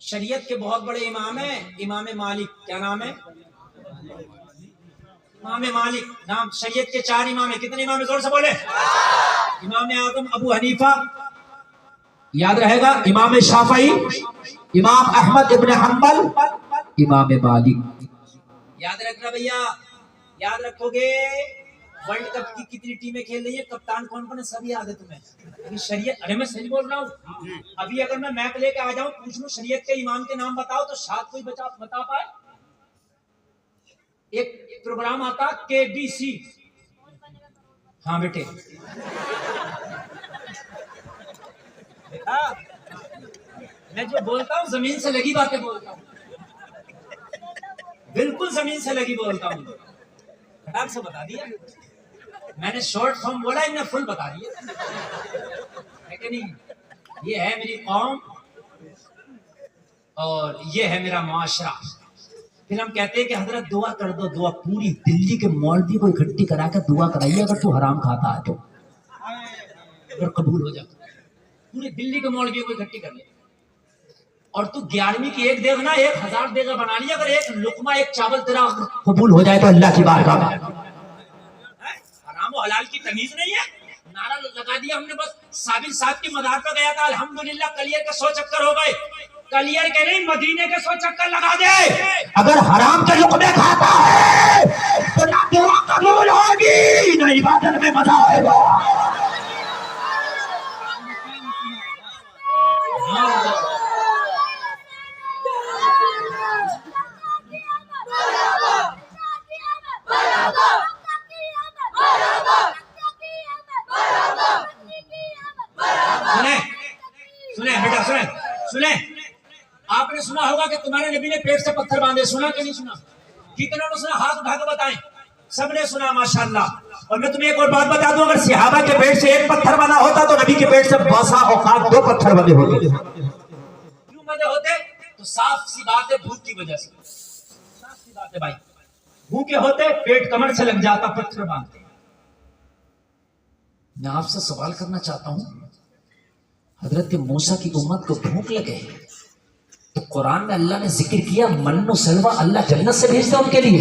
शरीयत के बहुत बड़े इमाम है, इमाम मालिक। क्या नाम है? इमाम मालिक नाम। शरीयत के 4 इमाम है। कितने इमाम है? जोर से बोले। इमाम आजम अबू हनीफा, याद रहेगा, इमाम शाफई, इमाम अहमद इब्न हंबल, इमाम मालिक। याद रखना भैया, याद रखोगे। वर्ल्ड कप की कितनी टीमें खेल रही है, कप्तान कौन कौन है, सब याद है तुम्हें। शरीयत, अरे मैं सही बोल रहा हूँ। अभी अगर मैं मैप लेके आ जाऊं, पूछ लूं शरीयत के इमाम के नाम बताओ, तो शायद कोई बता पाए। एक प्रोग्राम आता KBC, हाँ बेटे, देखा, मैं जो बोलता हूँ जमीन से लगी बातें बोलता हूँ, बिल्कुल जमीन से लगी बोलता हूँ। फटाक से बता दिया मैंने, शॉर्ट फॉर्म बोला, इन्हें फुल बता दिया है कि नहीं। ये है मेरी कौम और ये है मेरा मुआशरा। फिर हम कहते हैं कि हजरत दुआ कर दो, दुआ पूरी दिल्ली के मौलवी को इकट्ठी करा कर दुआ कराइए, अगर तू हराम खाता है तो, अगर कबूल हो जाए, पूरी दिल्ली के मौलवी को इकट्ठी कर ले। और तू 11वीं की एक देगा ना, 1000 देगा बना लिया, अगर एक लुकमा, एक चावल तेरा कबूल हो जाए तो अल्लाह की बारगाह में। हराम और हलाल की तमीज नहीं है। नारा लगा दिया हमने, बस साबिर साहब की मदार पर गया था, अल्हम्दुलिल्लाह कलियर के 100 चक्कर हो गए। कलियर के नहीं, मदीने के 100 चक्कर लगा दे। अगर हराम के लुक़मे खाता है तो ना दुआ कबूल होगी ना इबादत में मजा आएगा। सुने सुने बेटा, सुने सुने, आपने सुना होगा कि तुम्हारे नबी ने पेट से पत्थर बांधे, सुना कि नहीं सुना? कितनों ने सुना? हाथ उठा के बताएं। सबने सुना माशाल्लाह। और मैं तुम्हें एक और बात बता दूं, अगर सहाबा के पेट से एक पत्थर बना होता तो नबी के पेट से बसा औकात 2 पत्थर बने होते। क्यों बने होते? तो साफ सी बात है, भूख की वजह से। साफ सी बात है भाई, भूखे होते पेट कमर से लग जाता, पत्थर बांधते। मैं आपसे सवाल करना चाहता हूं, हजरत मूसा की उम्मत को भूख लगे तो कुरान में अल्लाह ने जिक्र किया मन्नो सलवा, अल्लाह जन्नत से भेजता उनके लिए।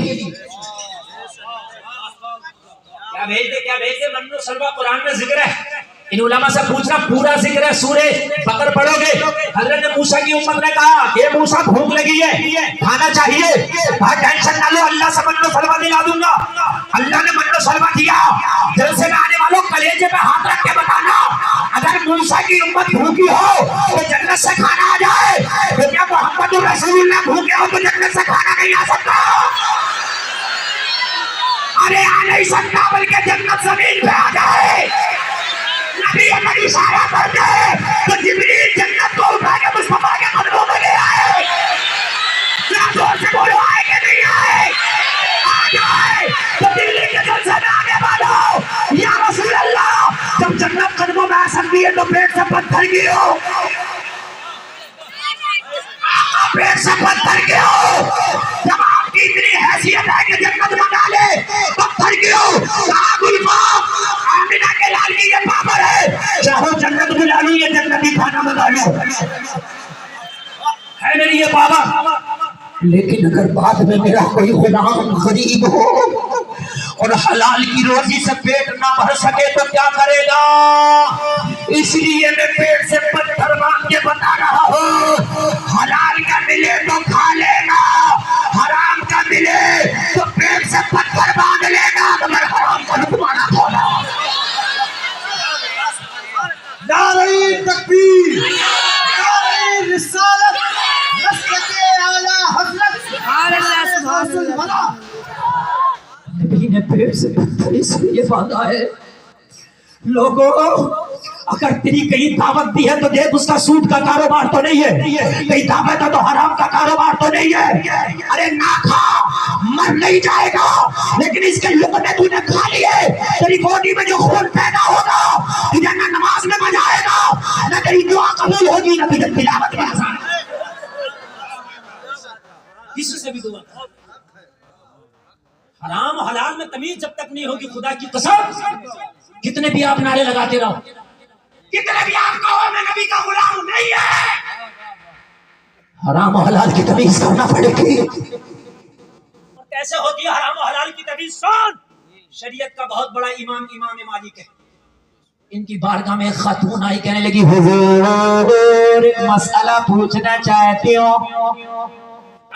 क्या भेजते मन्नो सलवा, कुरान में जिक्र है। इन उलमा से पूछना, पूरा जिक्र है, सूरे बकर पढ़ोगे। हजरत मूसा की उम्मत ने कहा, ये मूसा भूख लगी है, खाना चाहिए, भाई टेंशन ना लो, अल्लाह से मन्नो सलवा दिला दूंगा। अल्लाह ने मन्नो सलवा दिया। जलसे में आने वालों कलेजे पे हाथ रख के बताना, अगर मूसा की उम्मत भूखी हो तो जन्नत से खाना आ जाए, तो क्या मोहम्मद रसूलुल्लाह भूखे हो तो जन्नत से खाना नहीं आ सकता? अरे आ नहीं सकता, बल्कि जन्नत जमीन पे आ जाए। नबी अगर इशारा करते हैं तो जिब्रील जन्नत को उठा के मुस्तफा के कदमों में ले आए। जरा जोर से बोलो, आए कि नहीं आए? आ जाए। तो दिल्ली के जलसे में आने वालों, या रसूल अल्लाह, जब जन्नत कदमों में आ सकती है तो पेट से पत्थर गिरो, पेट से पत्थर गिरो। जब आपकी इतनी हैसियत है कि जन्नत मंगा ले, पत्थर गिरो। आमिना के लाल की ये पावर है, चाहो जन्नत बुला लो, ये जन्नती खाना मंगा लो, है मेरी ये पावर। लेकिन अगर बाद में मेरा कोई गुलाम गरीब हो और हलाल की रोजी से पेट ना भर सके तो क्या करेगा? इसलिए मैं पेट से पत्थर बांध के बता रहा हूँ, हलाल का मिले तो खा लेना, हराम का मिले तो पेट से पत्थर बांध लेना, मगर हराम का हुक्माना खोला। नारे तकबीर, नारे रिसालत, मसलके आला हज़रत नबी ने पेट से पत्थर इसलिए बांधा है। लोगों, अगर तेरी कहीं दावत दी है तो देख, उसका सूद का कारोबार तो नहीं है, कहीं दावत है तो हराम का कारोबार तो नहीं है। अरे ना खा, मर नहीं जाएगा, लेकिन इसके लुक़मे तूने खा लिए, तेरी बॉडी में जो खून पैदा होगा, तुझे ना नमाज में मजा आएगा, ना तेरी दुआ कबूल होगी, ना तुझे तिलावत में आसान। किसी से भी दुआ, हराम हलाल में तमीज जब तक नहीं होगी, खुदा की कसम, कितने भी आप नारे लगाते रहो, कितने भी आप कहो मैं नबी का गुलाम नहीं है, हराम हलाल की तमीज करना पड़ेगी। कैसे होती है हराम हलाल की तमीज? सुन, शरीयत का बहुत बड़ा इमाम इमाम मालिक है, इनकी बारगाह में खातून आई, कहने लगी, हुजूर एक मसला पूछना चाहती हूँ,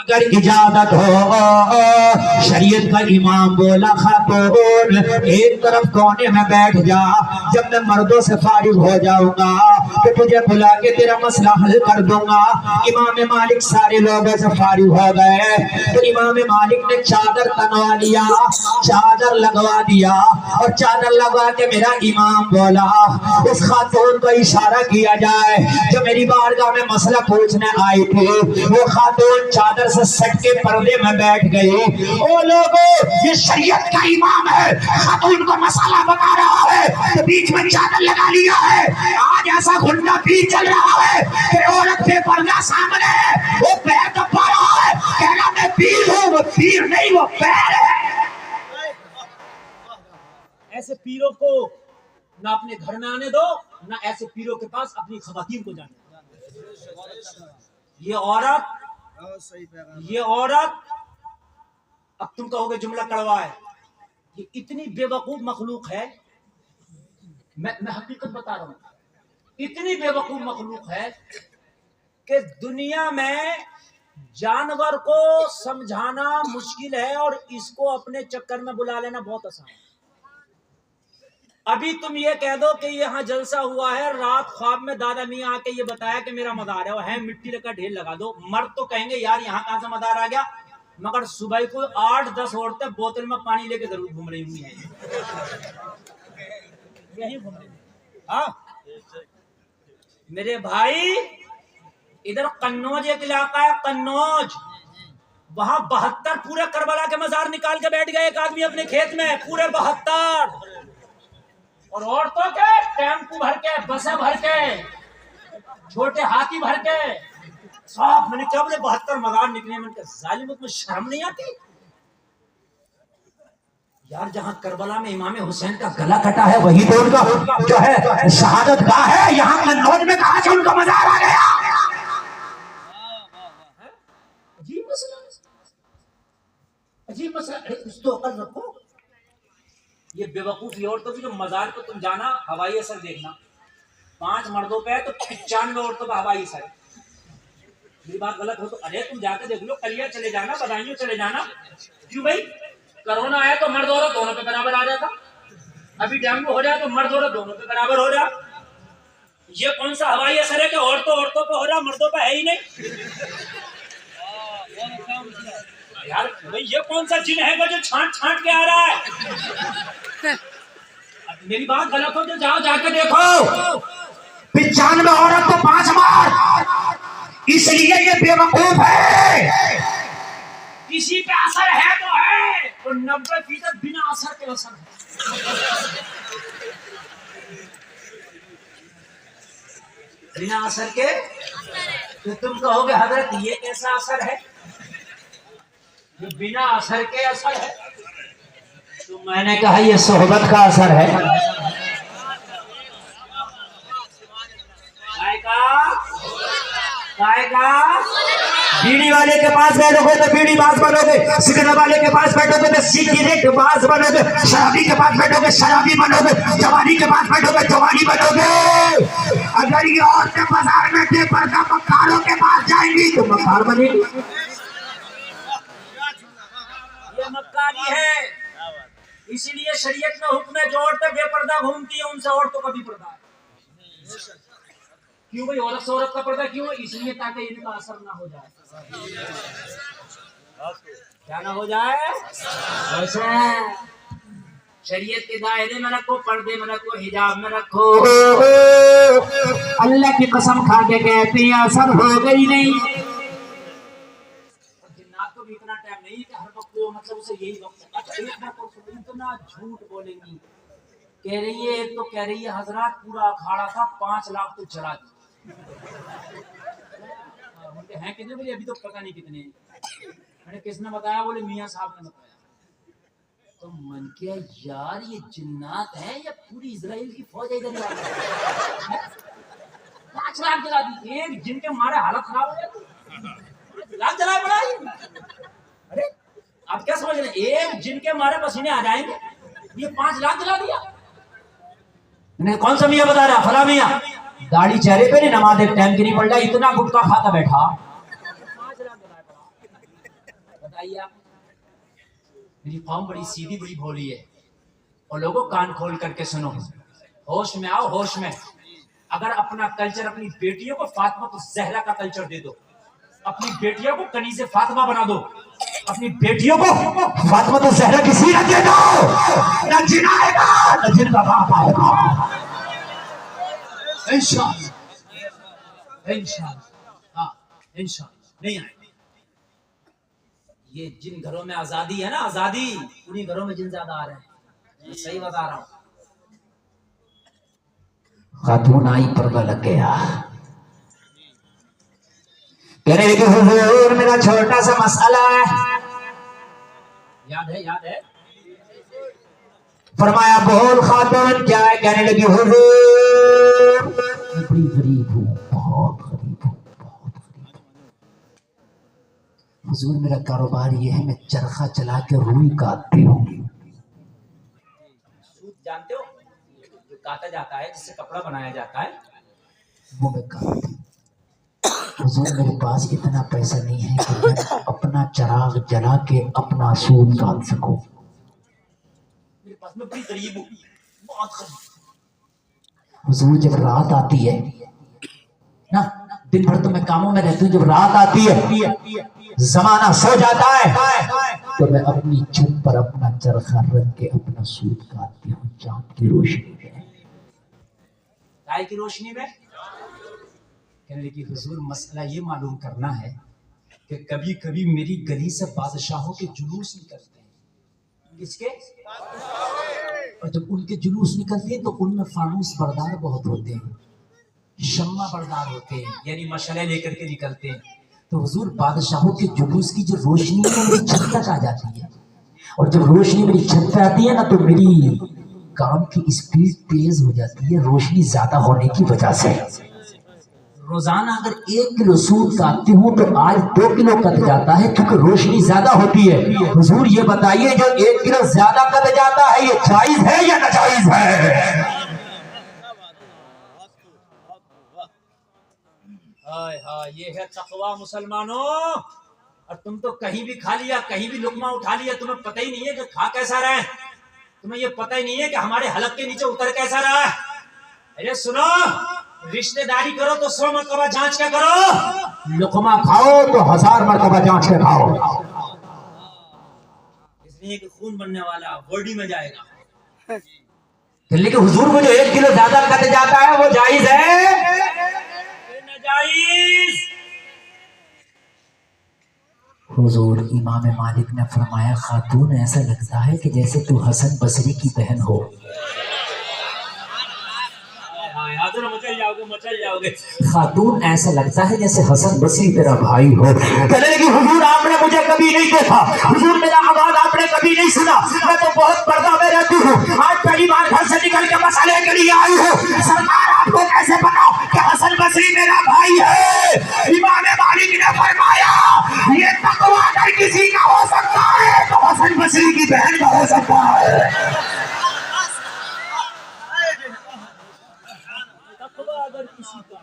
अगर इजाजत हो। शरीयत का इमाम बोला, खातून एक तरफ कोने में बैठ जा, जब मैं मर्दों से फारिग हो जाऊंगा तो तुझे बुला के तेरा मसला हल कर दूंगा। इमाम मालिक सारे लोगों से फारिग हो गए तो इमाम मालिक ने चादर तनवा लिया, चादर लगवा दिया, और चादर लगवा के मेरा इमाम बोला, उस खातून को इशारा किया जाए जो मेरी बारगाह में मसला पूछने आई थी। वो खातून चादर से सट के पर्दे में बैठ गई। ओ लोगों, ये शरीयत का इमाम है, खातून को मसाला बता रहा है तो बीच में चादर लगा लिया है। आज ऐसा घुंडा पीर चल रहा है कि औरत पे पर्दा सामने है, वो पैर दबा रहा है, कहना मैं पीर हूँ, वो पीर नहीं, वो पैर है। ऐसे पीरों को ना अपने घर में आने दो, ना ऐसे पीरों के पास अपनी खवातीन को जाने दो। ये औरत, अब तुम कहोगे जुमला कड़वा है, ये इतनी बेवकूफ मखलूक है, मैं हकीकत बता रहा हूं, इतनी बेवकूफ मखलूक है कि दुनिया में जानवर को समझाना मुश्किल है और इसको अपने चक्कर में बुला लेना बहुत आसान है। अभी तुम ये कह दो कि यहाँ जलसा हुआ है, रात ख्वाब में दादा मियाँ आके ये बताया कि मेरा मदार है, वो है मिट्टी लेकर ढेर लगा दो, मर्द तो कहेंगे यार यहाँ कहां से मदार आ गया, मगर सुबह को 8-10 औरतें बोतल में पानी लेके जरूर घूम रही हुई हैं, यही घूम रही। हाँ मेरे भाई, इधर कन्नौज एक इलाका है, कन्नौज, वहां 72 पूरे करबला के मजार निकाल के बैठ गए एक आदमी अपने खेत में, पूरे 72, और औरतों के टेम्पू भर के, बसें भर के, छोटे हाथी भर के, सब। मैंने क्या बोले 72 मजार निकले। मैंने कहा जालिम, तुम्हें शर्म नहीं आती यार? जहां करबला में इमाम हुसैन का गला कटा है वही तो उनका जो है शहादत गाह है, यहाँ कन्नौज में कहां से उनका मजार आ गया? अजीब मसला, अजीब मसला। कुछ तो अकल रखो। ये बेवकूफी औरतों की जो मजार को तुम जाना, हवाई असर देखना, 5 मर्दों पे है तो 95 औरतों का हवाई असर। मेरी बात गलत हो तो अरे तुम जाके देख लो, कलिया चले जाना, बदायूं चले जाना। क्यों भाई? कोरोना आया तो मर्द औरत दोनों पे बराबर आ जाता, अभी डेंगू हो जाए तो मर्द औरत दोनों पे बराबर हो जाए। ये कौन सा हवाई असर है कि औरतों पे हो रहा, मर्दों पे है ही नहीं? यार भाई ये कौन सा जिन है जो छांट छांट के आ रहा है? मेरी बात गलत हो तो जाओ जाके देखो, 95 औरत तो 5 मार, इसलिए ये बेवकूफ है। किसी पे असर है तो है, और 90% बिना असर के असर है। बिना असर के तो तुम कहोगे हजरत ये कैसा असर है? ये बिना असर के असर है। तो मैंने कहा ये सोहबत का असर है। बीड़ी वाले के पास बैठोगे तो बीड़ी बाज बनोगे, सिगरेट वाले के पास बैठोगे तो सिगरेट बाज बनोगे, शराबी के पास बैठोगे शराबी बनोगे, जवानी के पास बैठोगे जवानी बनोगे। अगर ये औरतें बाजार में बेपर्दा मक्कारों के पास जाएंगी तो मक्कार बनेगी। ये मक्कारी है, इसीलिए शरीयत में हुक्म है जो औरतें बेपर्दा घूमती है उनसे औरतों का भी पर्दा है। क्यों भाई? औरत से औरत का पर्दा क्यों? इसलिए ताकि इनका असर ना हो जाए। क्या ना हो जाए? ऐसा शरीयत के दायरे में रखो, पर्दे में रखो, हिजाब में रखो। अल्लाह की कसम खा के कहते हैं असर हो गई नहीं। जिन्नात को भी इतना टाइम नहीं कि हर वक्त मतलब उसे यही वक्त। अच्छा एक बात और सुनो, इतना झूठ बोलेंगी। कह रही है, एक तो कह रही है हजरत पूरा अखाड़ा था 5 लाख तो चढ़ा दी। हैं कितने? बोले अभी तो पता नहीं कितने। मैंने किसने बताया? बोले मियाँ साहब ने बताया। तो मन किया यार ये जिन्नात है या पूरी इजराइल की फौज इधर आ गई? 5 लाख जला दी, एक जिन के मारे हालत खराब हो गया। 5 लाख जला पड़ा। अरे आप क्या समझ रहे? एक जिन के मारे पसीने आ जाएंगे, ये 5 लाख जला दिया। कौन सा मियाँ बता रहा? फला मियाँ, दाढ़ी चेहरे पे नहीं, नमाज एक टाइम की नहीं पड़ रहा, इतना गुटखा खाता बैठा। 5 लाख जला पड़ा। बताइए आप। मेरी कौम बड़ी सीधी बड़ी भोली है, और लोगों कान खोल करके सुनो, होश में आओ, होश में। अगर अपना कल्चर अपनी बेटियों को फातिमा तो जहरा का कल्चर दे दो, अपनी बेटियों को कनीज़े फातिमा बना दो, अपनी बेटियों को फातिमा तो जहरा की सीरत दे दो, न जिन आएगा न जिन का बाप आएगा। इंशाअल्लाह, इंशाअल्लाह, हाँ इंशाअल्लाह नहीं आएगा। ये जिन घरों में आजादी है ना, आजादी, उन्हीं घरों में जिन ज्यादा आ रहे हैं। मैं सही बता रहा हूँ। खातून आई, पर्दा लग गया। कहने लगी हुजूर मेरा छोटा सा मसला है। याद है, याद है। फरमाया बोल खातून क्या है? कहने लगी हुजूर बड़ी गरीब हूँ, बहुत गरीब हूँ, बहुत गरीब हूँ। हुजूर मेरा कारोबार ये है, मैं चरखा चला के रुई काटती हूँ। सूद जानते हो? जो काटा जाता है, जिससे कपड़ा बनाया जाता है, वो मैं काटती। हुजूर मेरे पास इतना पैसा नहीं है कि मैं अपना चिराग जला के अपना सूद काट सकूं। मेरे पास में बड़ी गरीब हूँ, बहुत गरीब। हुजूर जब रात आती है ना, दिन भर तो मैं कामों में रहती हूँ, जब रात आती है जमाना सो जाता है तो मैं अपनी छत पर अपना चरखा रख के अपना सूद काटती हूँ चांद की रोशनी में। गाय की रोशनी में कहने लगी हुजूर मसला ये मालूम करना है कि कभी कभी मेरी गली से बादशाहों के जुलूस निकलते हैं। किसके? और जब उनके जुलूस निकलते हैं तो उनमें फानूस बरदार बहुत होते हैं, शम्मा बरदार होते हैं, यानी मशले लेकर के निकलते हैं। तो हुजूर बादशाहों के जुलूस की जो रोशनी है मेरी छत तक आ जाती है, और जब रोशनी मेरी छत पे आती है ना तो मेरी काम की स्पीड तेज हो जाती है रोशनी ज्यादा होने की वजह से। रोजाना अगर 1 किलो सूद काटती हूँ तो आज 2 किलो कट जाता है क्योंकि रोशनी ज्यादा होती है। हुजूर ये बताइए जो 1 किलो ज्यादा कट जाता है ये जायज है या नाजायज है? हाय हाय, ये है तकवा मुसलमानों। और तुम तो कहीं भी खा लिया, कहीं भी लुकमा उठा लिया, तुम्हें पता ही नहीं है कि खा कैसा रहा है, तुम्हें ये पता ही नहीं है कि हमारे हलक के नीचे उतर कैसा रहा है। अरे सुनो, रिश्तेदारी करो तो 100 मरतबा जांच के करो, लुकमा खाओ तो 1000 मरतबा जांच के खाओ, इसलिए कि खून बनने वाला बॉडी में जाएगा। लेकिन हुजूर वो जो 1 किलो ज्यादा कट जाता है वो जायज है? नाजायज। हुजूर इमाम मालिक ने फरमाया खातून ऐसा लगता है कि जैसे तू हसन बसरी की बहन हो। मचल जाओगे। खातून ऐसा लगता है जैसे हसन बसरी तेरा भाई हो। कहने लगी हुजूर आपने मुझे कभी नहीं देखा, हुजूर मेरा आवाज आपने कभी नहीं सुना, मैं तो बहुत पर्दा में रहती हूँ, आज पहली बार घर से निकल के मसाले के लिए आई हूँ। सरकार आपको कैसे पता कि हसन बसरी मेरा भाई है? इमाम मालिक ने फरमाया ये तकवा अगर किसी का हो सकता है तो हसन बसरी की बहन का हो सकता है। अगर किसी का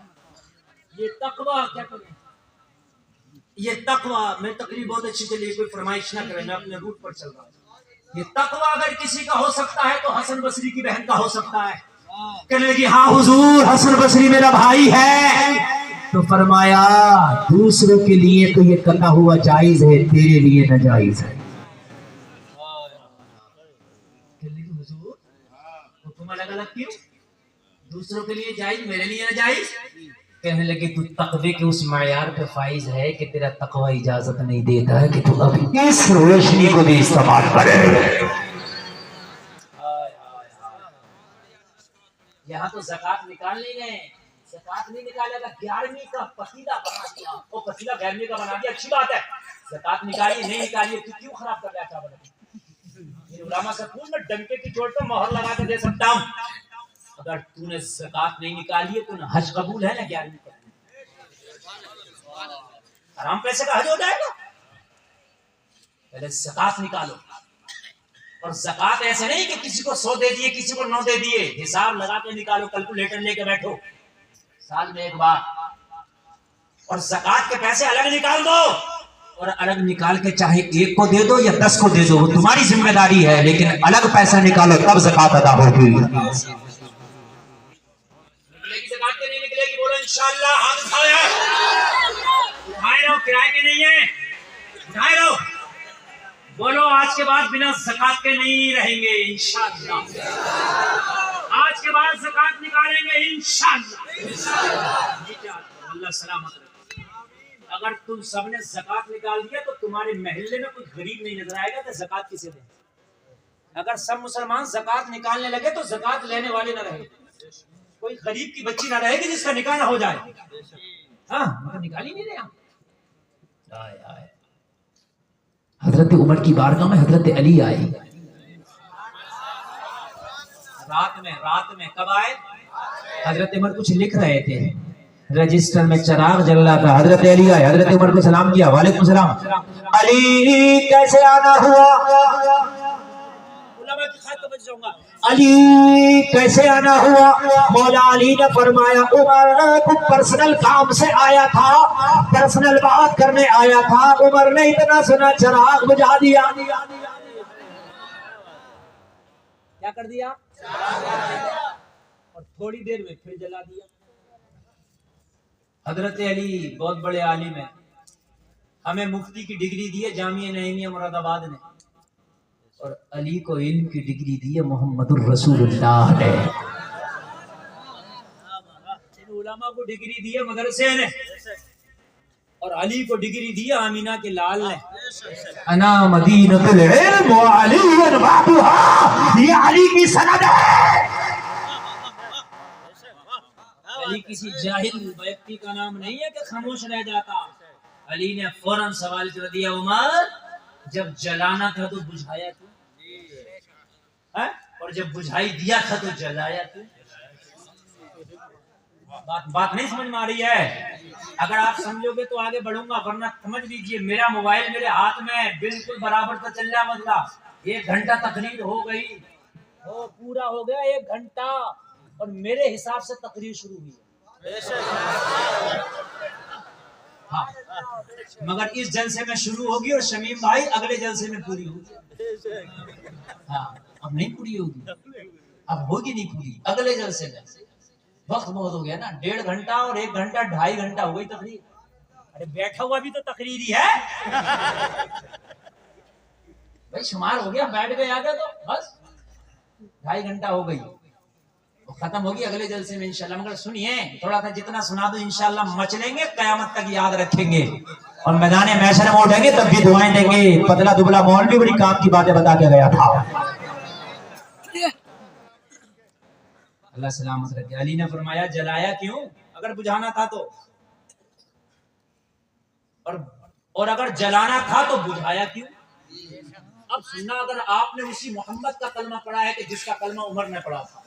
ये तकवा क्या करें, ये तकवा, मैं तकरीर बहुत अच्छी चली, कोई फरमाइश ना करें, मैं अपने रूट पर चल रहा हूँ। ये तकवा अगर किसी का हो सकता है तो हसन बसरी की बहन का हो सकता है। कहने लगी हाँ हुजूर हसन बसरी मेरा भाई है। तो फरमाया दूसरों के लिए तो ये करना हुआ जायज है, तेरे लिए नाजायज है। हुजूर तुम अलग अलग क्यों? दूसरों के लिए जायज, मेरे लिए नाजायज? कहने लगे तू तकवे के उस मयार पे फाइज है कि तेरा तकवा इजाजत नहीं देता है कि तू अभी इस रोशनी को भी इस्तेमाल करे। यहाँ तो ज़कात निकाल नहीं गए, ज़कात नहीं निकालेगा, 11वीं का पसीला बना दिया, वो पसीला 11वीं का बना दिया, अच्छी बात है। ज़कात निकालिए नहीं निकालिए तो क्यों खराब कर रहा है? उलामा से पूछ, मैं डंके की चोट पर मोहर लगा के दे सकता हूँ। अगर तूने ज़कात नहीं निकाली है तो ना हज कबूल है ना 11वीं का, आराम पैसे का हज हो जाएगा। पहले ज़कात निकालो, और ज़कात ऐसे नहीं कि किसी को 100 दे दिए किसी को 9 दे दिए, हिसाब लगा के निकालो, कैलकुलेटर लेके बैठो साल में एक बार, और ज़कात के पैसे अलग निकाल दो, और अलग निकाल के चाहे 1 को दे दो या 10 को दे दो, वो तुम्हारी जिम्मेदारी है, लेकिन अलग पैसा निकालो तब ज़कात अदा होगी। ज़कात के नहीं निकलेगी, बोलो इंशाअल्लाह। हाथ उठाए रहो, किराए के नहीं है, उठाए रहो, बोलो आज के बाद बिना ज़कात के नहीं रहेंगे इंशाअल्लाह, आज के बाद ज़कात निकालेंगे इंशाअल्लाह। अल्लाह सलामत रखे। अगर तुम सबने ज़कात निकाल दिया तो तुम्हारे महल्ले में कोई गरीब नहीं नजर आएगा तो ज़कात किसे दें? अगर सब मुसलमान ज़कात निकालने लगे तो ज़कात लेने वाले ना रहेंगे, कोई गरीब की बच्ची ना रहेगी जिसका निकाह ना हो जाए। हाँ मतलब निकाल ही नहीं रहे। हजरत उमर की बारगाह में हजरत अली आए रात में कब आए? हजरत उमर कुछ लिख रहे थे, रजिस्टर में चिराग जल रहा था, हजरत अली आए, हजरत उमर को सलाम किया, वालेकुम सलाम। अली कैसे आना हुआ? उलमा की खातिर अली कैसे आना हुआ? मौला अली ने फरमाया उमर कुछ पर्सनल काम से आया था, पर्सनल बात करने आया था। उमर ने इतना सुना चिराग बुझा दिया। क्या कर दिया? और थोड़ी देर में फिर जला दिया। हजरत अली बहुत बड़े आलिम है, हमें मुफ्ती की डिग्री दी है जामिया नईमिया मुरादाबाद ने, और अली को इल्म की डिग्री दी है मोहम्मदुर रसूलुल्लाह ने। इन उलमा को डिग्री दी है मदरसे ने, और अली को डिग्री दी है आमीना के लाल ने। अना मदीनतुल इल्म व अलीयुन बाबुहा, ये अली की सनद है। अली किसी जाहिल व्यक्ति का नाम नहीं है कि खामोश रह जाता। अली ने फौरन सवाल कर दिया, उमर जब जलाना था तो बुझाया तू, और जब बुझाई दिया था तो जलाया तू। बात नहीं समझ में आ रही है? अगर आप समझोगे तो आगे बढ़ूंगा, वरना समझ लीजिए मेरा मोबाइल मेरे हाथ में बिल्कुल बराबर तो चल रहा। मसला 1 घंटा तकरीर हो गई, पूरा हो गया 1 घंटा, और मेरे हिसाब से तकरीर शुरू हुई। हाँ, मगर इस जलसे में शुरू होगी और शमीम भाई अगले जलसे में पूरी होगी। हाँ, अब नहीं पूरी होगी, अब होगी नहीं पूरी, अगले जलसे में। वक्त बहुत हो गया ना, 1.5 घंटा और 1 घंटा 2.5 घंटा हो गई तकरीर। अरे बैठा हुआ भी तो तकरीर ही है भाई, शुमार हो गया, बैठ गए आगे तो बस 2.5 घंटा हो गई, तो खत्म होगी अगले जलसे में इंशाल्लाह। मगर सुनिए, थोड़ा सा जितना सुना दो इंशाल्लाह मचलेंगे, कयामत तक याद रखेंगे, और मैदान महशर में उठेंगे तब भी दुआएं देंगे। पतला दुबला मौल भी बड़ी काम की बातें बता के गया था। अल्लाह सलामत रखे। अली ने फरमाया जलाया क्यों? अगर बुझाना था तो, और अगर जलाना था तो बुझाया क्यों? अब सुनना, अगर आपने उसी मोहम्मद का कलमा पढ़ा है कि जिसका कलमा उमर ने पढ़ा था,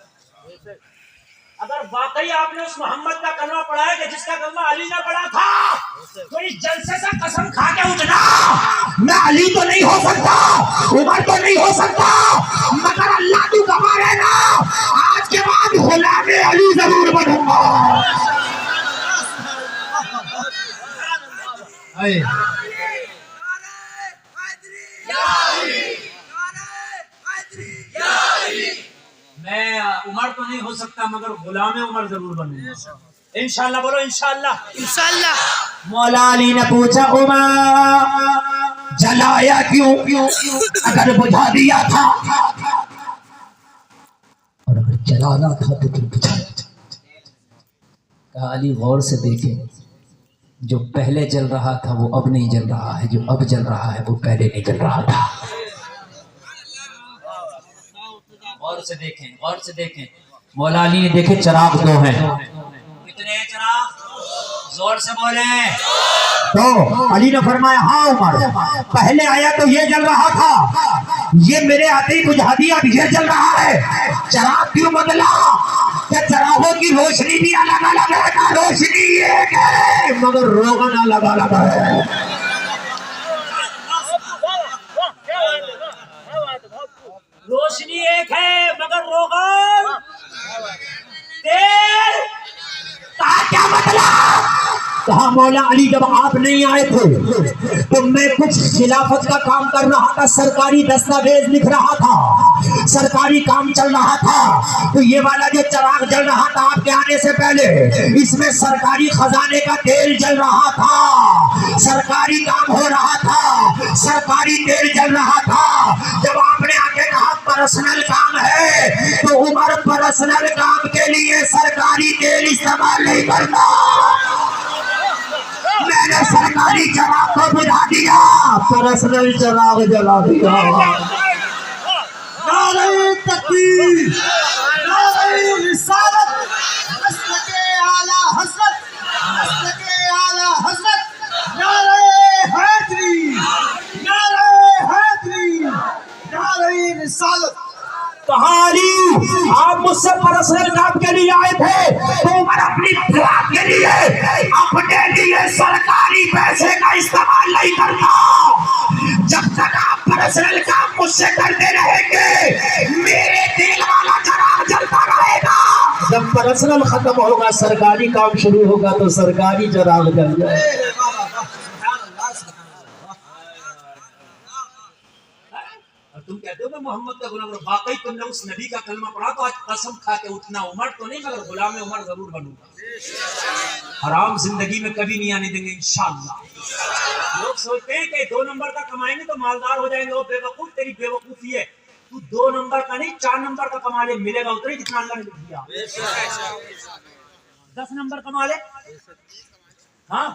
अगर वाकई आपने उस मोहम्मद का कलमा पढ़ा है कि जिसका कलमा अली ने पढ़ा था, तो इस जलसे से कसम खा के उठना, मैं अली तो नहीं हो सकता, उमर तो नहीं हो सकता, मगर अल्लाह तू गवाह है ना, आज के बाद गुलामे अली जरूर बनूंगा। मैं उमर तो नहीं हो सकता, मगर गुलाम उमर जरूर बनूंगा इंशाल्लाह। बोलो इंशाल्लाह। इंशाल्लाह। मौला अली ने पूछा उमर जलाया क्यों? अगर बुझा दिया था, और अगर जलाना था तो तुम बुझाया। कहा अली गौर से देखे, जो पहले जल रहा था वो अब नहीं जल रहा है, जो अब जल रहा है वो पहले नहीं जल रहा था। और से देखें, और से देखें। मौला अली ने देखे चिराग 2 हैं। कितने चिराग? जोर से बोले। तो अली ने फरमाया हाँ उमर, पहले आया तो ये जल रहा था, ये मेरे आते ही बुझा दिया, अब ये जल रहा है। चिराग क्यों बदला? क्या चिरागों की रोशनी भी अलग अलग है ना? रोशनी एक है मगर रोगन अलग अलग है। रोशनी एक है मगर रोगन तेल। क्या मतलब? कहा मौला अली जब आप नहीं आए थे तो मैं कुछ खिलाफत का काम कर रहा था, सरकारी दस्तावेज लिख रहा था, सरकारी काम चल रहा था। तो ये वाला जो चिराग जल रहा था आपके आने से पहले, इसमें सरकारी खजाने का तेल जल रहा था, सरकारी काम हो रहा था, सरकारी तेल जल रहा था। जब आपने आके कहा पर्सनल काम है, तो उमर पर्सनल काम के लिए सरकारी तेल इस्तेमाल नहीं करता। मैंने सरकारी चिराग को बुझा दिया, पर्सनल चिराग जला दिया। नारे तकबीर, नारे रिसालत, मसलके आला हज़रत, मसलके आला हज़रत, नारे हैदरी, नारे हैदरी, नारे रिसालत। कहानी अली आप मुझसे पर्सनल काम के लिए आए थे, तो उमर अपनी दुआ के लिए अपने लिए सरकारी पैसे का इस्तेमाल नहीं करता। जब तक आप पर्सनल काम मुझसे करते रहेंगे मेरे दिल वाला चराग जलता रहेगा। जब पर्सनल खत्म होगा सरकारी काम शुरू होगा तो सरकारी चराग जल जाए। तुम कहते हो मैं मोहम्मद का गुलाम हूं, वाकई तुमने उस नबी का कलमा पढ़ा तो आज कसम खा के उठना, उमर तो नहीं मगर गुलाम उमर जरूर बनूंगा। हराम जिंदगी में कभी नहीं आने देंगे इंशाअल्लाह। लोग सोचते हैं कि 2 नंबर का कमाएंगे तो मालदार हो जाएंगे। वो बेवकूफ, तेरी बेवकूफी है। तू 2 नंबर का नहीं 4 नंबर का कमा ले, मिलेगा उतना ही जितना अल्लाह ने लिख दिया। 10 नंबर कमा ले। हाँ,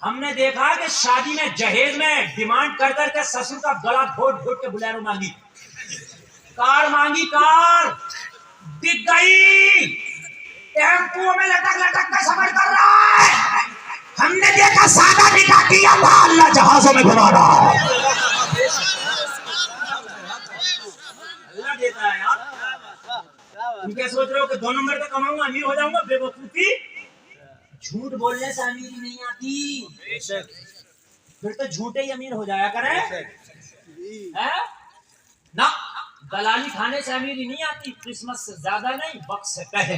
हमने देखा कि शादी में जहेज में डिमांड कर करके ससुर का गला घोट घोट के बुलेरो मांगी, कार मांगी, कार बिक गई, टेम्पो में लटक लटक कर सफर कर रहा है। हमने देखा सादा निकाह किया था, अल्लाह जहाजों में घुमा रहा है। अल्लाह देता है यार। तुम क्या सोच रहे हो कि 2 नंबर का कमाऊंगा अमीर हो जाऊंगा? बेवकूफी। झूठ बोलने से अमीरी नहीं आती, फिर तो झूठे ही अमीर हो जाया करें है ना। दलाली खाने से अमीरी नहीं आती, क्रिसमस से ज्यादा नहीं, वक्त से पहले।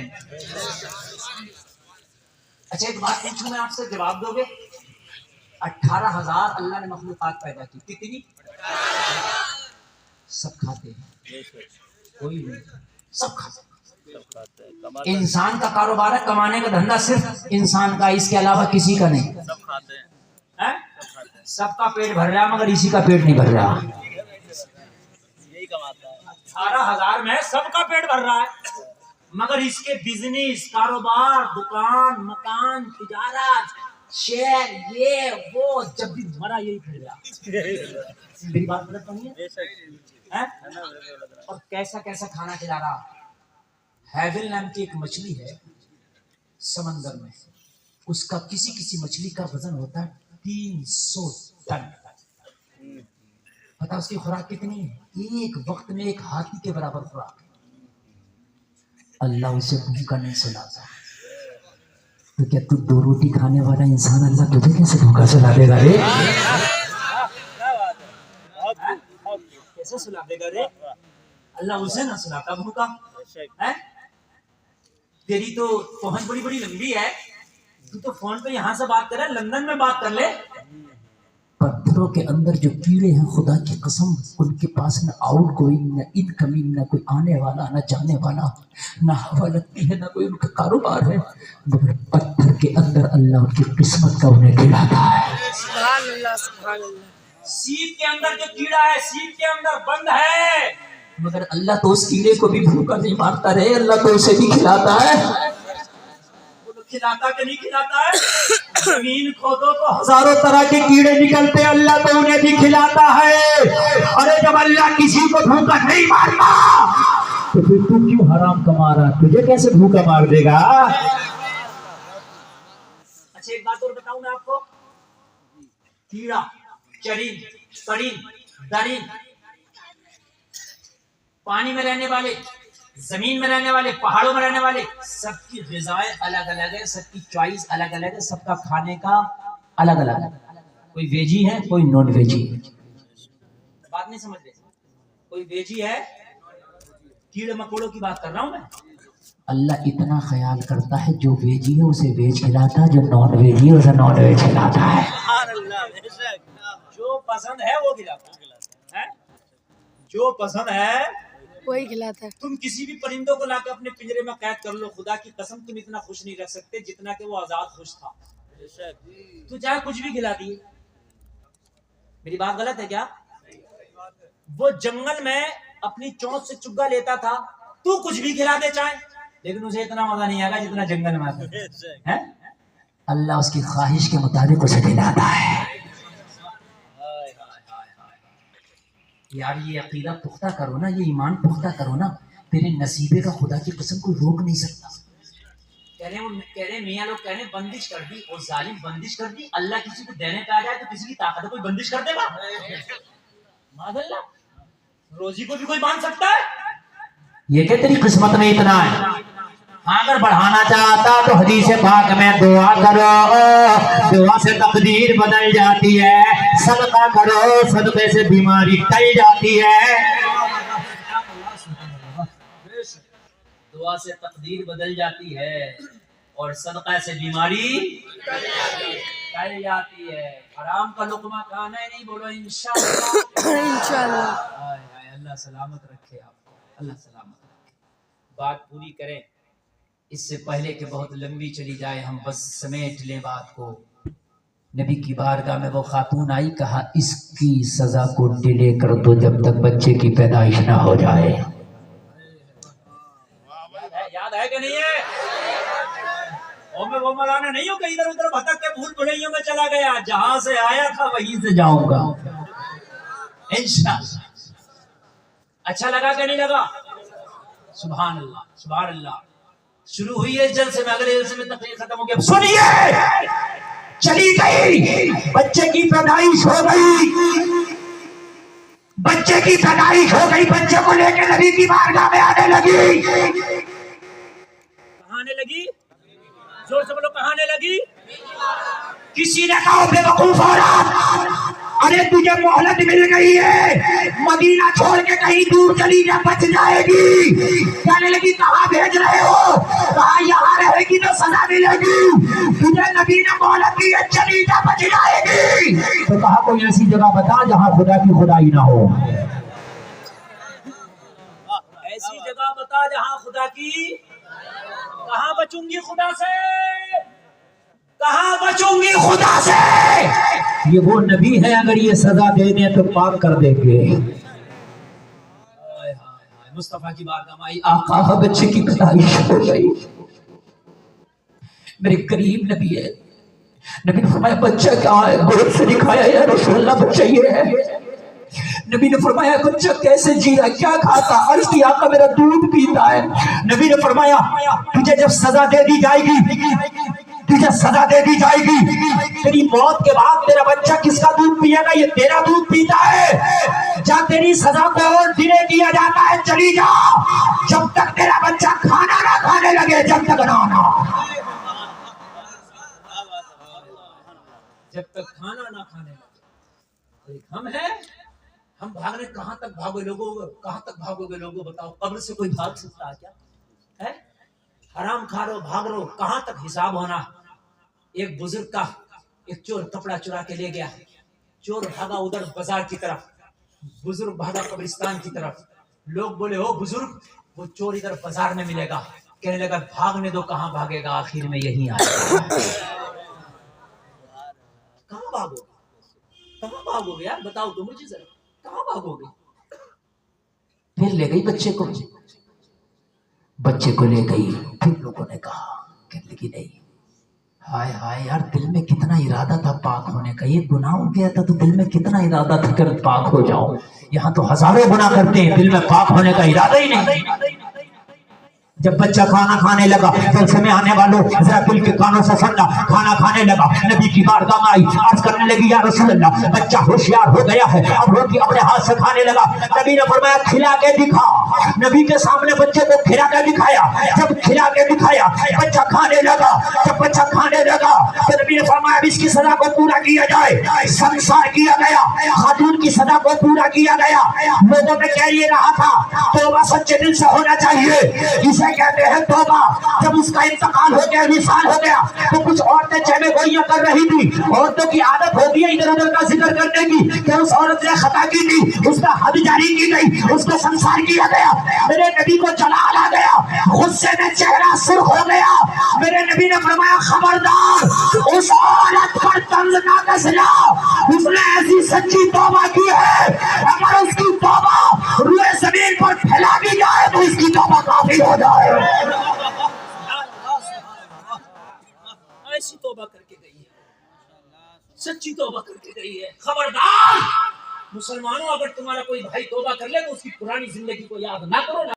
अच्छा एक बात पूछूं मैं आपसे, जवाब दोगे? 18,000 अल्लाह ने मखलूकात पैदा की, कितनी? सब खाते हैं, कोई नहीं, सब खाते हैं। इंसान का कारोबार है, कमाने का धंधा सिर्फ इंसान का, इसके अलावा किसी का नहीं। सब खाते हैं, सबका पेट भर रहा है मगर इसी का पेट नहीं भर रहा। यही कमाता है। 18,000 में सबका पेट भर रहा है मगर इसके बिजनेस, कारोबार, दुकान, मकान, तिजारत, शेयर, ये वो, जब भी भरा यही फिर रहा। मेरी बात गलत नहीं है? और कैसा कैसा खाना खिला रहा। हैविल नाम की एक मछली है समंदर में, उसका किसी किसी मछली का वजन होता है 300 टन। पता उसकी खुराक कितनी है? एक वक्त में एक हाथी के बराबर खुराक। अल्लाह उसे भूखा नहीं सुलाता, तो क्या तू 2 रोटी खाने वाला इंसान अल्लाह तुझे कैसे भूखा सुला देगा रे? कैसे सुला देगा रे? अल्लाह उसे ना सुलाता भूखा है। तेरी तो पहुंच बड़ी बड़ी लंबी है, तू तो फोन पे यहाँ से बात कर रहा है, लंदन में बात कर ले। पत्थरों के अंदर जो कीड़े हैं, खुदा की कसम, उनके पास न आउट गोइंग, न इनकमिंग, न कोई आने वाला, न जाने वाला, न हवा लगती है, न कोई उनका कारोबार है, मगर पत्थर के अंदर अल्लाह उनकी किस्मत का उन्हें खिलाता है। सुभान अल्लाह, सुभान अल्लाह। सीप के अंदर जो कीड़ा है, सीप के अंदर बंद है, मगर अल्लाह तो उस कीड़े को भी भूखा नहीं मारता रहे, अल्लाह तो उसे भी खिलाता है। खिलाता कि नहीं खिलाता है? जमीन खोदो तो हजारों तरह के कीड़े निकलते, अल्लाह तो उन्हें भी खिलाता है। अरे जब अल्लाह किसी को भूखा नहीं मारता तो फिर तू क्यों हराम कमा रहा? तुझे कैसे भूखा मार देगा? अच्छा एक बात और बताऊं मैं आपको, कीड़ा, चरीन, करीन, दरीन, पानी में रहने वाले, जमीन में रहने वाले, पहाड़ों में रहने वाले, सबकी ग़िज़ाएं अलग अलग है, सबकी चॉइस अलग अलग है, सबका खाने का अलग अलग है। कोई वेजी है, कोई नॉन वेजी है। बात नहीं समझ रहे? कोई वेजी है, कीड़े मकोड़ों की बात कर रहा हूं मैं। अल्लाह इतना ख्याल करता है, जो वेजी है उसे वेज खिलाता है, जो नॉन वेजी है उसे नॉन वेज खिलाता है। जो पसंद है वो खिलाता है, जो पसंद है वही खिलाता है। तुम किसी भी परिंदों को लाकर अपने पिंजरे में कैद कर लो, खुदा की कसम तुम इतना खुश नहीं रख सकते जितना कि वो आजाद खुश था। तो चाहे कुछ भी खिला दिए। मेरी बात गलत है क्या? वो जंगल में अपनी चोंच से चुग्गा लेता था, तू कुछ भी खिला दे चाहे, लेकिन उसे इतना मजा नहीं आएगा जितना जंगल में आता है। अल्लाह उसकी ख्वाहिश के मुताबिक उसे खिलाता है। यार ये अकीदा पुख्ता करो ना, ये ईमान पुख्ता करो ना, तेरे नसीबे का खुदा की कसम कोई रोक नहीं सकता। कह रहे मियाँ लोग कह रहे बंदिश कर दी, और जालिम बंदिश कर दी। अल्लाह किसी को देने पे आ जाए तो किसी की ताकत है, कोई बंदिश कर देगा? माज़अल्लाह, रोजी को भी कोई बांध सकता है? ये क्या तेरी किस्मत में इतना है? अगर बढ़ाना चाहता तो हदीस पाक में दुआ करो, दुआ से तकदीर बदल जाती है। सदका करो, सदके से बीमारी टल जाती है। दुआ से तकदीर बदल जाती है और सदका से बीमारी टल जाती है। हराम का लुकमा खाना ही नहीं, बोलो इंशाअल्लाह। इंशाअल्लाह। अल्लाह सलामत रखे आपको, अल्लाह सलामत रखे। बात पूरी करें इससे पहले कि बहुत लंबी चली जाए, हम बस समेट लें बात को। नबी की बारगाह में वो खातून आई, कहा इसकी सजा को डिले कर दो जब तक बच्चे की पैदाइश ना हो जाए। याद है कि नहीं है? मैं वो मौलाना नहीं हूँ कि इधर उधर भटक के भूल भुलैयों में चला गया। जहां से आया था वहीं से जाऊंगा इंशाअल्लाह। अच्छा लगा कि नहीं लगा? सुभान अल्लाह, सुभान अल्लाह। शुरू हुई है जलसे में, अगले जलसे में तकरीर खत्म हो गया। सुनिए, चली गई, बच्चे की पैदाइश हो गई, बच्चे की पैदाइश हो गई, बच्चे को लेकर नबी की बारगाह में आने लगी। कहाँ आने लगी? जोर से बोलो, कहाँ आने लगी? किसी ने कहा बेवकूफ औरत, अरे तुझे मोहलत मिल गई है, मदीना छोड़ के कहीं दूर चली जा, बच जाएगी। कहने लगी कहाँ भेज रहे हो? कहा यहाँ रहेगी तो सजा मिलेगी, तुझे नबी ने मोहलत दी है, चली जा, बच जाएगी। तो कहा कोई ऐसी जगह बता जहाँ खुदा की खुदाई ना हो। ऐसी जगह बता जहाँ खुदा की। कहाँ बचूंगी खुदा से? कहाँ बचूंगी खुदा से? ये वो नबी है, अगर ये सजा दे दें तो पाक कर देंगे। मुस्तफा की बारगाह में आई, आका बच्चे की पैदाइश हो गई, मेरे करीब नबी है। नबी ने फरमाया बच्चा कहाँ है? गोद से दिखाया या रसूलुल्लाह, बच्चा ये है। नबी ने फरमाया बच्चा कैसे जी रहा, क्या खाता? अर्ज़ की आका मेरा दूध पीता है। नबी ने फरमाया तुझे जब सजा दे दी जाएगी, तुझे सजा दे दी जाएगी, तेरी मौत के बाद तेरा बच्चा किसका दूध पिएगा? ये तेरा दूध पीता है। जब तेरी सजा को डिले किया जाता है, चली जा, जब तक तेरा बच्चा खाना ना खाने लगे, जब तक ना जब तक खाना ना खाने लगे। हम हैं, हम भागने कहाँ तक भागोगे लोगों? कहाँ तक भागोगे लोगों? बताओ, कब्र से कोई भाग सकता है क्या? है हराम खा रो, भाग रो, कहाँ तक हिसाब होना? एक बुजुर्ग का एक चोर कपड़ा चुरा के ले गया। चोर भागा उधर बाजार की तरफ, बुजुर्ग भागा कब्रिस्तान की तरफ। लोग बोले हो बुजुर्ग, वो चोर इधर बाजार में मिलेगा। कहने लगा भागने दो, कहाँ भागेगा, आखिर में यही आएगा। कहाँ भागोगे? कहाँ भागोगे यार, बताओ तो मुझे जरा, कहाँ भागोगे? फिर ले गई बच्चे को, बच्चे को ले गई। फिर लोगों ने कहा, कहने लगी नहीं, हाय हाय यार, दिल में कितना इरादा था पाक होने का, ये गुनाह हो गया था तो दिल में कितना इरादा था कि पाक हो जाओ। यहाँ तो हजारों गुनाह करते हैं, दिल में पाक होने का इरादा ही नहीं। जब बच्चा खाना खाने लगा, जलसे में आने वालों जरा दिल के कानों से सुनना, खाना खाने लगा, नबी की बारगाह में आई, अर्ज करने लगी या रसूल अल्लाह, बच्चा होशियार हो गया है, अब रोटी अपने हाथ से खाने लगा। नबी ने फरमाया खिला के दिखा। नबी के सामने बच्चे को खिला के दिखाया। जब खिला के दिखाया, बच्चा खाने लगा। जब बच्चा खाने लगा तो नबी ने फरमाया इसकी सजा को पूरा किया जाए। संसार किया गया, खातून की सजा को पूरा किया गया। लोगों ने कह ये रहा था तौबा सच्चे दिल से होना चाहिए, इसे कहते हैं तौबा। जब उसका इंतकाल हो गया, विशाल हो गया, तो कुछ औरतें चहमे गोइयां कर रही थी। औरतों की आदत होती है इधर उधर का जिक्र करने की कि उस औरत ने खता की थी, उसका हद जारी की गई, उसको संसार किया गया। मेरे नबी को जलाल आ गया, गुस्से में चेहरा सुर्ख हो गया। मेरे नबी ने फरमाया खबरदार, उस औरत पर तंज ना कसना, उसने ऐसी सच्ची तौबा की है, अगर उसकी तौबा रुए जमीन पर फैला दी जाए तो इसकी तौबा काफी हो जाए। ऐसी तौबा करके गई है, सच्ची तौबा करके गई है। खबरदार मुसलमानों, अगर तुम्हारा कोई भाई तौबा कर ले तो उसकी पुरानी जिंदगी को याद ना करो ना।